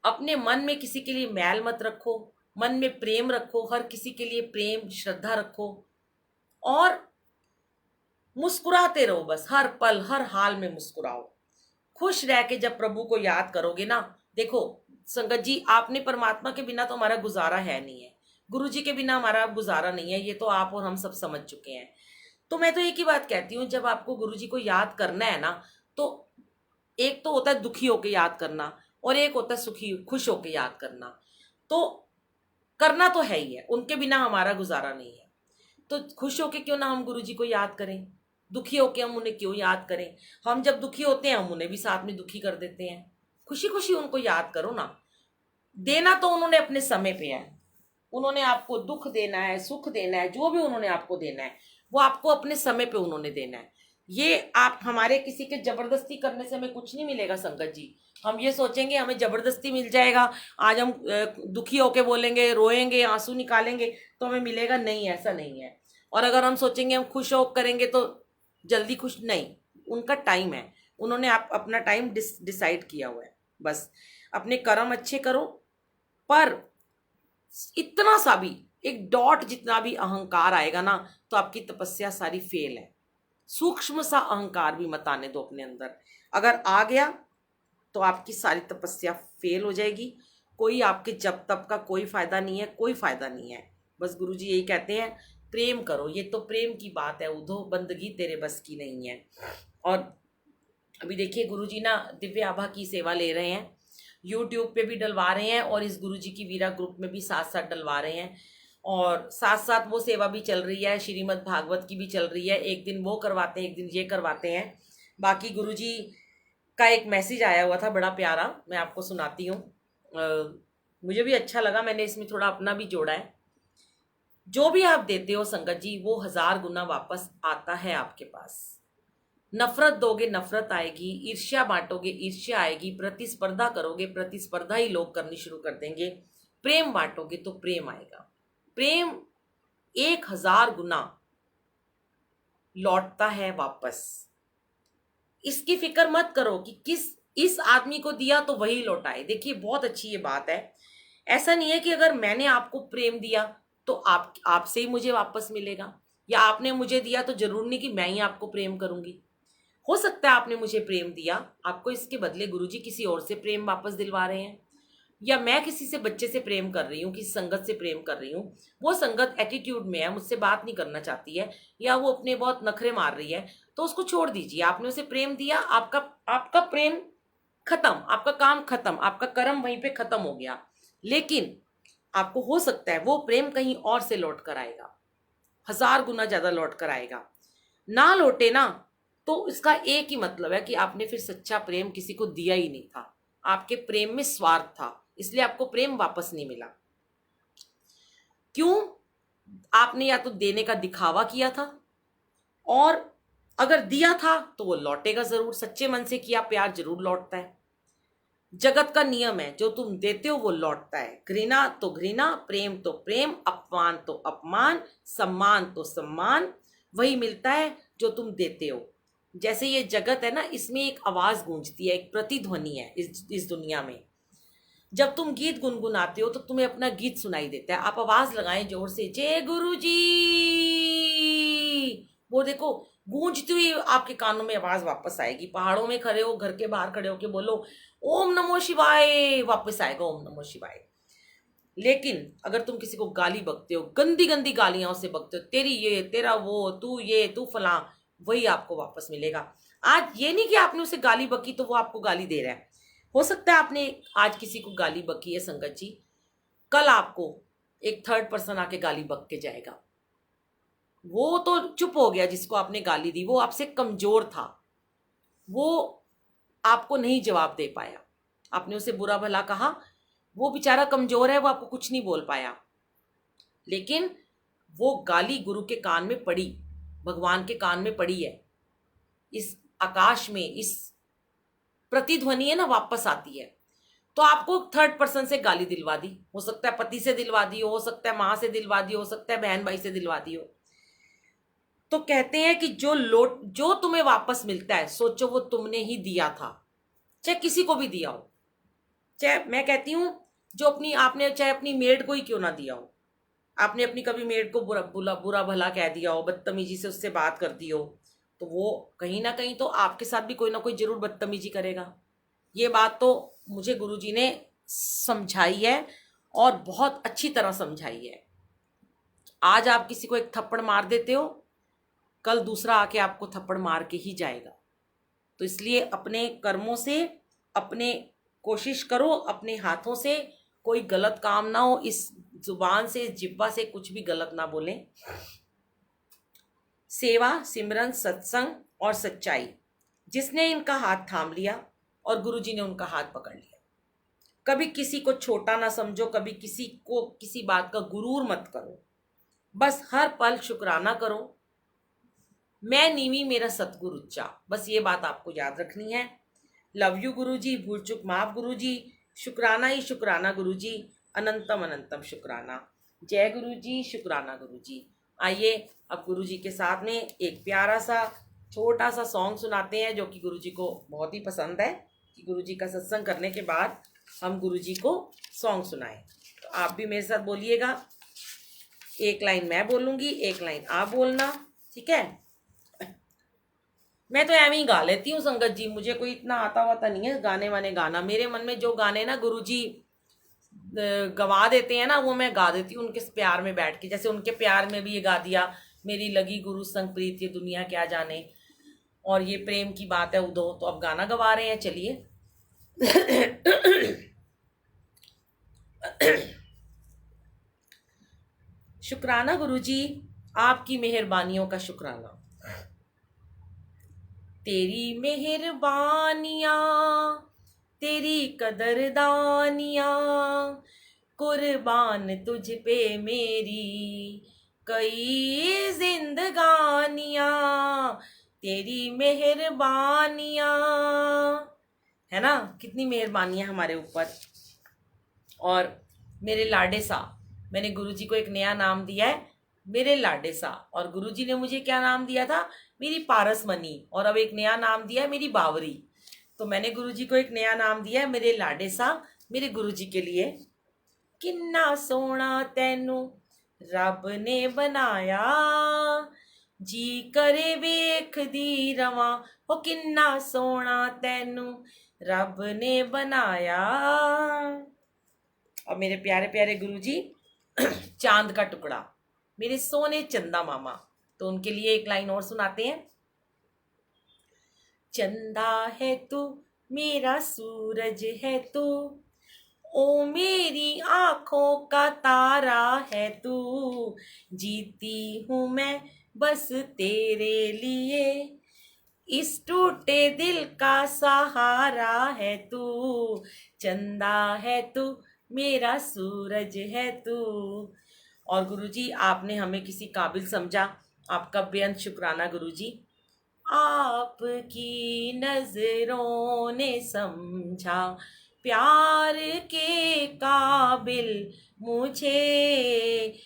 अपने मन में किसी के लिए मैल मत रखो, मन में प्रेम रखो, हर किसी के लिए प्रेम श्रद्धा रखो, और मुस्कुराते रहो, बस हर पल हर हाल में मुस्कुराओ। खुश रह के जब प्रभु को याद करोगे ना, देखो संगत जी, आपने परमात्मा के बिना तो हमारा गुजारा है नहीं है, गुरु जी के बिना हमारा गुजारा नहीं है, ये तो आप और हम सब समझ चुके हैं। तो मैं तो एक ही बात कहती हूँ, जब आपको गुरु जी को याद करना है ना, तो एक तो होता है दुखी होके याद करना, और एक होता है सुखी खुश होके याद करना। तो करना तो है ही है, उनके बिना हमारा गुजारा नहीं है। तो खुश होके क्यों ना हम गुरु जी को याद करें, दुखी होके हम उन्हें क्यों याद करें। हम जब दुखी होते हैं हम उन्हें भी साथ में दुखी कर देते हैं, खुशी खुशी उनको याद करो ना। देना तो उन्होंने अपने समय पे है, उन्होंने आपको दुख देना है, सुख देना है, जो भी उन्होंने आपको देना है वो आपको अपने समय पे उन्होंने देना है। ये आप हमारे किसी के जबरदस्ती करने से हमें कुछ नहीं मिलेगा संगत जी। हम ये सोचेंगे हमें जबरदस्ती मिल जाएगा, आज हम दुखी होके बोलेंगे, रोएंगे, आंसू निकालेंगे तो हमें मिलेगा, नहीं, ऐसा नहीं है। और अगर हम सोचेंगे हम खुश हो करेंगे तो जल्दी खुश नहीं, उनका टाइम है, उन्होंने आप अपना टाइम डिसाइड किया हुआ है। बस अपने कर्म अच्छे करो, पर इतना सा भी, एक डॉट जितना भी अहंकार आएगा ना, तो आपकी तपस्या सारी फेल है। सूक्ष्म सा अहंकार भी मत आने दो अपने अंदर, अगर आ गया तो आपकी सारी तपस्या फेल हो जाएगी। कोई आपके जप तप का कोई फायदा नहीं है, कोई फायदा नहीं है। बस गुरुजी यही कहते हैं, प्रेम करो, ये तो प्रेम की बात है, उधो बंदगी तेरे बस की नहीं है। और अभी देखिए गुरुजी ना दिव्य आभा की सेवा ले रहे हैं, यूट्यूब पे भी डलवा रहे हैं, और इस गुरुजी की वीरा ग्रुप में भी साथ साथ डलवा रहे हैं, और साथ साथ वो सेवा भी चल रही है, श्रीमद् भागवत की भी चल रही है। एक दिन वो करवाते हैं, एक दिन ये करवाते हैं। बाकी गुरुजी का एक मैसेज आया हुआ था बड़ा प्यारा, मैं आपको सुनाती हूँ। मुझे भी अच्छा लगा, मैंने इसमें थोड़ा अपना भी जोड़ा है। जो भी आप देते हो संगत जी, वो 1000 गुना वापस आता है आपके पास। नफरत दोगे नफरत आएगी, ईर्ष्या बांटोगे ईर्ष्या आएगी, प्रतिस्पर्धा करोगे प्रतिस्पर्धा ही लोग करनी शुरू कर देंगे, प्रेम बांटोगे तो प्रेम आएगा। प्रेम 1000 गुना लौटता है वापस। इसकी फिक्र मत करो कि इस आदमी को दिया तो वही लौटाए। देखिए बहुत अच्छी ये बात है, ऐसा नहीं है कि अगर मैंने आपको प्रेम दिया तो आपसे ही मुझे वापस मिलेगा, या आपने मुझे दिया तो जरूर नहीं कि मैं ही आपको प्रेम करूंगी। हो सकता है आपने मुझे प्रेम दिया, आपको इसके बदले गुरुजी किसी और से प्रेम वापस दिलवा रहे हैं, या मैं किसी से बच्चे से प्रेम कर रही हूँ, किसी संगत से प्रेम कर रही हूँ, वो संगत एटीट्यूड में है, मुझसे बात नहीं करना चाहती है, या वो अपने बहुत नखरे मार रही है, तो उसको छोड़ दीजिए। आपने उसे प्रेम दिया, आपका प्रेम खत्म, आपका काम खत्म, आपका कर्म वहीं पे खत्म हो गया। लेकिन आपको हो सकता है वो प्रेम कहीं और से लौट कर आएगा, 1000 गुना ज्यादा लौट कर आएगा। ना लौटे ना तो इसका एक ही मतलब है कि आपने फिर सच्चा प्रेम किसी को दिया ही नहीं था, आपके प्रेम में स्वार्थ था, इसलिए आपको प्रेम वापस नहीं मिला। क्यों? आपने या तो देने का दिखावा किया था, और अगर दिया था तो वो लौटेगा जरूर, सच्चे मन से किया प्यार जरूर लौटता है। जगत का नियम है, जो तुम देते हो वो लौटता है। घृणा तो घृणा, प्रेम तो प्रेम, अपमान तो अपमान, सम्मान तो सम्मान, वही मिलता है जो तुम देते हो। जैसे ये जगत है ना, इसमें एक आवाज गूंजती है, एक प्रतिध्वनि है इस दुनिया में। जब तुम गीत गुनगुनाते हो तो तुम्हें अपना गीत सुनाई देता है। आप आवाज लगाएं जोर से, जय गुरु जी, वो देखो गूंजती हुई आपके कानों में आवाज वापस आएगी। पहाड़ों में खड़े हो, घर के बाहर खड़े होके बोलो ओम नमो शिवाय, वापस आएगा ओम नमो शिवाय। लेकिन अगर तुम किसी को गाली बकते हो, गंदी गंदी गालियां से बकते हो, तेरी ये, तेरा वो, तू ये, तू फला, वही आपको वापस मिलेगा। आज ये नहीं कि आपने उसे गाली बकी तो वो आपको गाली दे रहा है। हो सकता है आपने आज किसी को गाली बकी है संगत जी, कल आपको एक थर्ड पर्सन आके गाली बक के जाएगा। वो तो चुप हो गया जिसको आपने गाली दी, वो आपसे कमजोर था, वो आपको नहीं जवाब दे पाया। आपने उसे बुरा भला कहा, वो बेचारा कमजोर है, वो आपको कुछ नहीं बोल पाया। लेकिन वो गाली गुरु के कान में पड़ी, भगवान के कान में पड़ी है। इस आकाश में इस प्रतिध्वनि है ना, वापस आती है। तो आपको थर्ड पर्सन से गाली दिलवा दी, हो सकता है पति से दिलवा दी हो सकता है माँ से दिलवा दी हो सकता है बहन भाई से दिलवा दी हो। तो कहते हैं कि जो तुम्हें वापस मिलता है, सोचो वो तुमने ही दिया था, चाहे किसी को भी दिया हो। चाहे मैं कहती हूँ, जो अपनी आपने चाहे अपनी मेड को ही क्यों ना दिया हो, आपने अपनी कभी मेड को बुरा भला कह दिया हो, बदतमीजी से उससे बात कर दी हो, तो वो कहीं ना कहीं तो आपके साथ भी कोई ना कोई जरूर बदतमीजी करेगा। ये बात तो मुझे गुरुजी ने समझाई है, और बहुत अच्छी तरह समझाई है। आज आप किसी को एक थप्पड़ मार देते हो, कल दूसरा आके आपको थप्पड़ मार के ही जाएगा। तो इसलिए अपने कर्मों से, अपने कोशिश करो अपने हाथों से कोई गलत काम ना हो, इस जुबान से, इस जिह्वा से कुछ भी गलत ना बोलें। सेवा, सिमरन, सत्संग और सच्चाई, जिसने इनका हाथ थाम लिया और गुरुजी ने उनका हाथ पकड़ लिया। कभी किसी को छोटा ना समझो, कभी किसी को किसी बात का गुरूर मत करो, बस हर पल शुक्राना करो। मैं नीवी मेरा सतगुरु उच्चा, बस ये बात आपको याद रखनी है। लव यू गुरुजी, भूल चुक माफ गुरुजी, शुक्राना ही शुक्राना गुरुजी, अनंतम अनंतम शुक्राना। जय गुरुजी, शुक्राना गुरुजी। आइए अब गुरुजी के साथ में एक प्यारा सा छोटा सा सॉन्ग सुनाते हैं, जो कि गुरुजी को बहुत ही पसंद है कि गुरुजी का सत्संग करने के बाद हम गुरुजी को सॉन्ग सुनाएं। तो आप भी मेरे साथ बोलिएगा, एक लाइन मैं बोलूंगी, एक लाइन आप बोलना, ठीक है? मैं तो एवं ही गा लेती हूँ संगत जी, मुझे कोई इतना आता वाता नहीं है गाने वाने गाना। मेरे मन में जो गाने ना गुरुजी गवा देते हैं ना, वो मैं गा देती हूँ उनके प्यार में बैठ के। जैसे उनके प्यार में भी ये गा दिया, मेरी लगी गुरु संग प्रीत ये दुनिया क्या जाने, और ये प्रेम की बात है उदो। तो अब गाना गवा रहे हैं, चलिए। शुक्राना गुरुजी, आपकी मेहरबानियों का शुक्राना। तेरी मेहरबानियां, तेरी कदरदानियां, कुर्बान तुझ पे मेरी कई जिंदगानियां। तेरी मेहरबानियां, है ना, कितनी मेहरबानियां हमारे ऊपर। और मेरे लाडे सा, मैंने गुरुजी को एक नया नाम दिया है, मेरे लाडे सा। और गुरुजी ने मुझे क्या नाम दिया था? मेरी पारसमनी। और अब एक नया नाम दिया है, मेरी बावरी। तो मैंने गुरुजी को एक नया नाम दिया है, मेरे लाडे सा, मेरे गुरुजी के लिए। किन्ना सोना तैनू रब ने बनाया, जी करे वेख दी रवा। ओ किन्ना सोना तैनू रब ने बनाया। और मेरे प्यारे प्यारे गुरुजी, चांद का टुकड़ा, मेरे सोने चंदा मामा, तो उनके लिए एक लाइन और सुनाते हैं। चंदा है तू, मेरा सूरज है तू, ओ मेरी आंखों का तारा है तू, जीती हूं मैं बस तेरे लिए, इस टूटे दिल का सहारा है तू, चंदा है तू, मेरा सूरज है तू। और गुरुजी आपने हमें किसी काबिल समझा, आपका बेअंत शुक्राना गुरुजी। आपकी नजरों ने समझा प्यार के काबिल मुझे,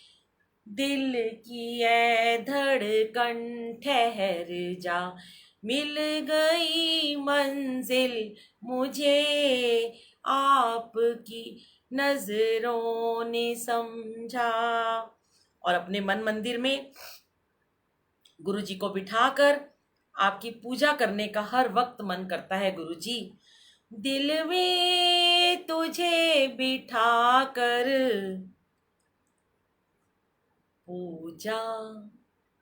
दिल की है धड़कन ठहर जा, मिल गई मंजिल मुझे, आपकी नजरों ने समझा। और अपने मन मंदिर में गुरुजी को बिठाकर आपकी पूजा करने का हर वक्त मन करता है गुरुजी। दिल में तुझे बिठा कर पूजा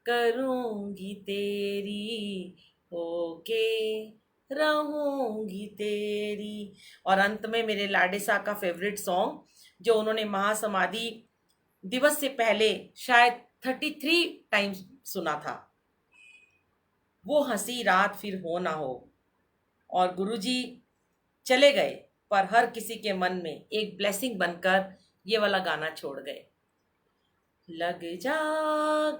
करूंगी तेरी, होके रहूंगी तेरी। और अंत में मेरे लाडे साहब का फेवरेट सॉन्ग जो उन्होंने महासमाधि दिवस से पहले शायद 33 टाइम्स सुना था, वो हंसी रात फिर हो ना हो। और गुरुजी चले गए पर हर किसी के मन में एक ब्लेसिंग बनकर ये वाला गाना छोड़ गए। लग जा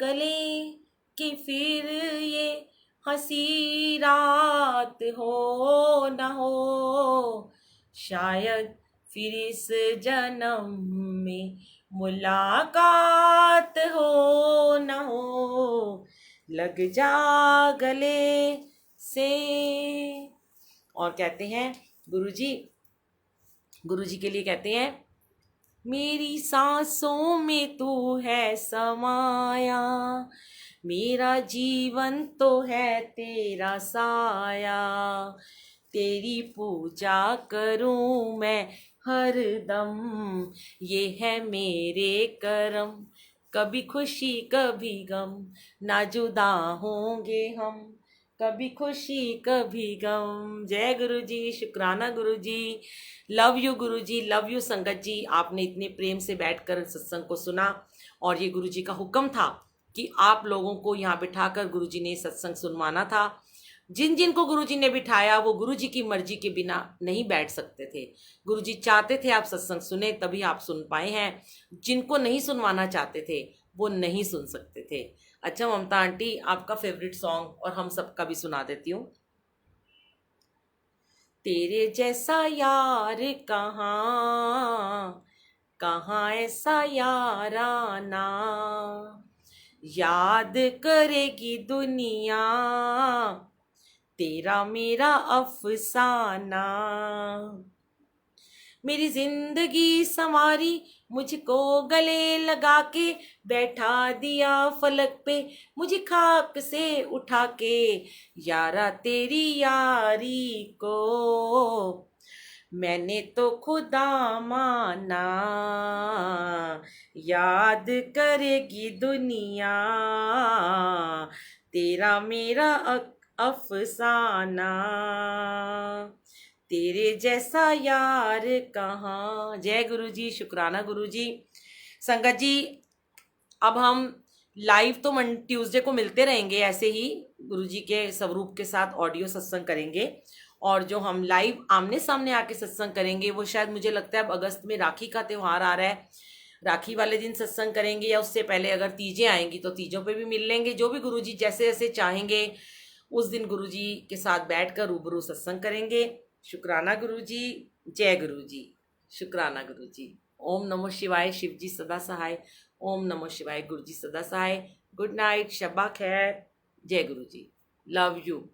गले कि फिर ये हंसी रात हो न हो, शायद फिर इस जन्म में मुलाकात हो न हो। लग जा गले से। और कहते हैं गुरुजी के लिए कहते हैं, मेरी सांसों में तू है समाया, मेरा जीवन तो है तेरा साया, तेरी पूजा करूं मैं हर दम, ये है मेरे करम, कभी खुशी कभी गम, ना जुदा होंगे हम, कभी खुशी कभी गम। जय गुरु जी, शुक्राना गुरु जी, love you Guru ji, love you संगत जी। आपने इतने प्रेम से बैठकर सत्संग को सुना और ये गुरु जी का हुक्म था कि आप लोगों को यहाँ बिठाकर गुरु जी ने सत्संग सुनवाना था। जिन जिन को गुरु जी ने बिठाया वो गुरु जी की मर्जी के बिना नहीं बैठ सकते थे। गुरु जी चाहते थे आप सत्संग सुने तभी आप सुन पाए हैं, जिनको नहीं सुनवाना चाहते थे वो नहीं सुन सकते थे। अच्छा ममता आंटी, आपका फेवरेट सॉन्ग और हम सबका भी सुना देती हूँ। तेरे जैसा यार कहाँ, कहाँ ऐसा याराना, याद करेगी दुनिया तेरा मेरा अफसाना। मेरी जिंदगी संवारी, मुझको गले लगा के बैठा दिया फलक पे, मुझे खाक से उठा के यारा तेरी यारी को, मैंने तो खुदा माना, याद करेगी दुनिया तेरा मेरा अफसाना, तेरे जैसा यार कहाँ। जय गुरु जी, शुक्राना गुरु जी। संगत जी, अब हम लाइव तो ट्यूसडे को मिलते रहेंगे, ऐसे ही गुरु जी के स्वरूप के साथ ऑडियो सत्संग करेंगे। और जो हम लाइव आमने सामने आके सत्संग करेंगे वो शायद मुझे लगता है अब अगस्त में राखी का त्यौहार आ रहा है, राखी वाले दिन सत्संग करेंगे, या उससे पहले अगर तीजें आएंगी तो तीजों पे भी मिल लेंगे। जो भी गुरु जी जैसे जैसे चाहेंगे उस दिन गुरु जी के साथ बैठकर रूबरू सत्संग करेंगे। शुक्राना गुरु जी, जय गुरु जी, शुक्राना गुरु जी। ओम नमो शिवाय, शिव जी सदा सहाय। ओम नमो शिवाय, गुरु जी सदा सहाय। गुड नाइट, शब्बा खैर। जय गुरु जी, लव यू।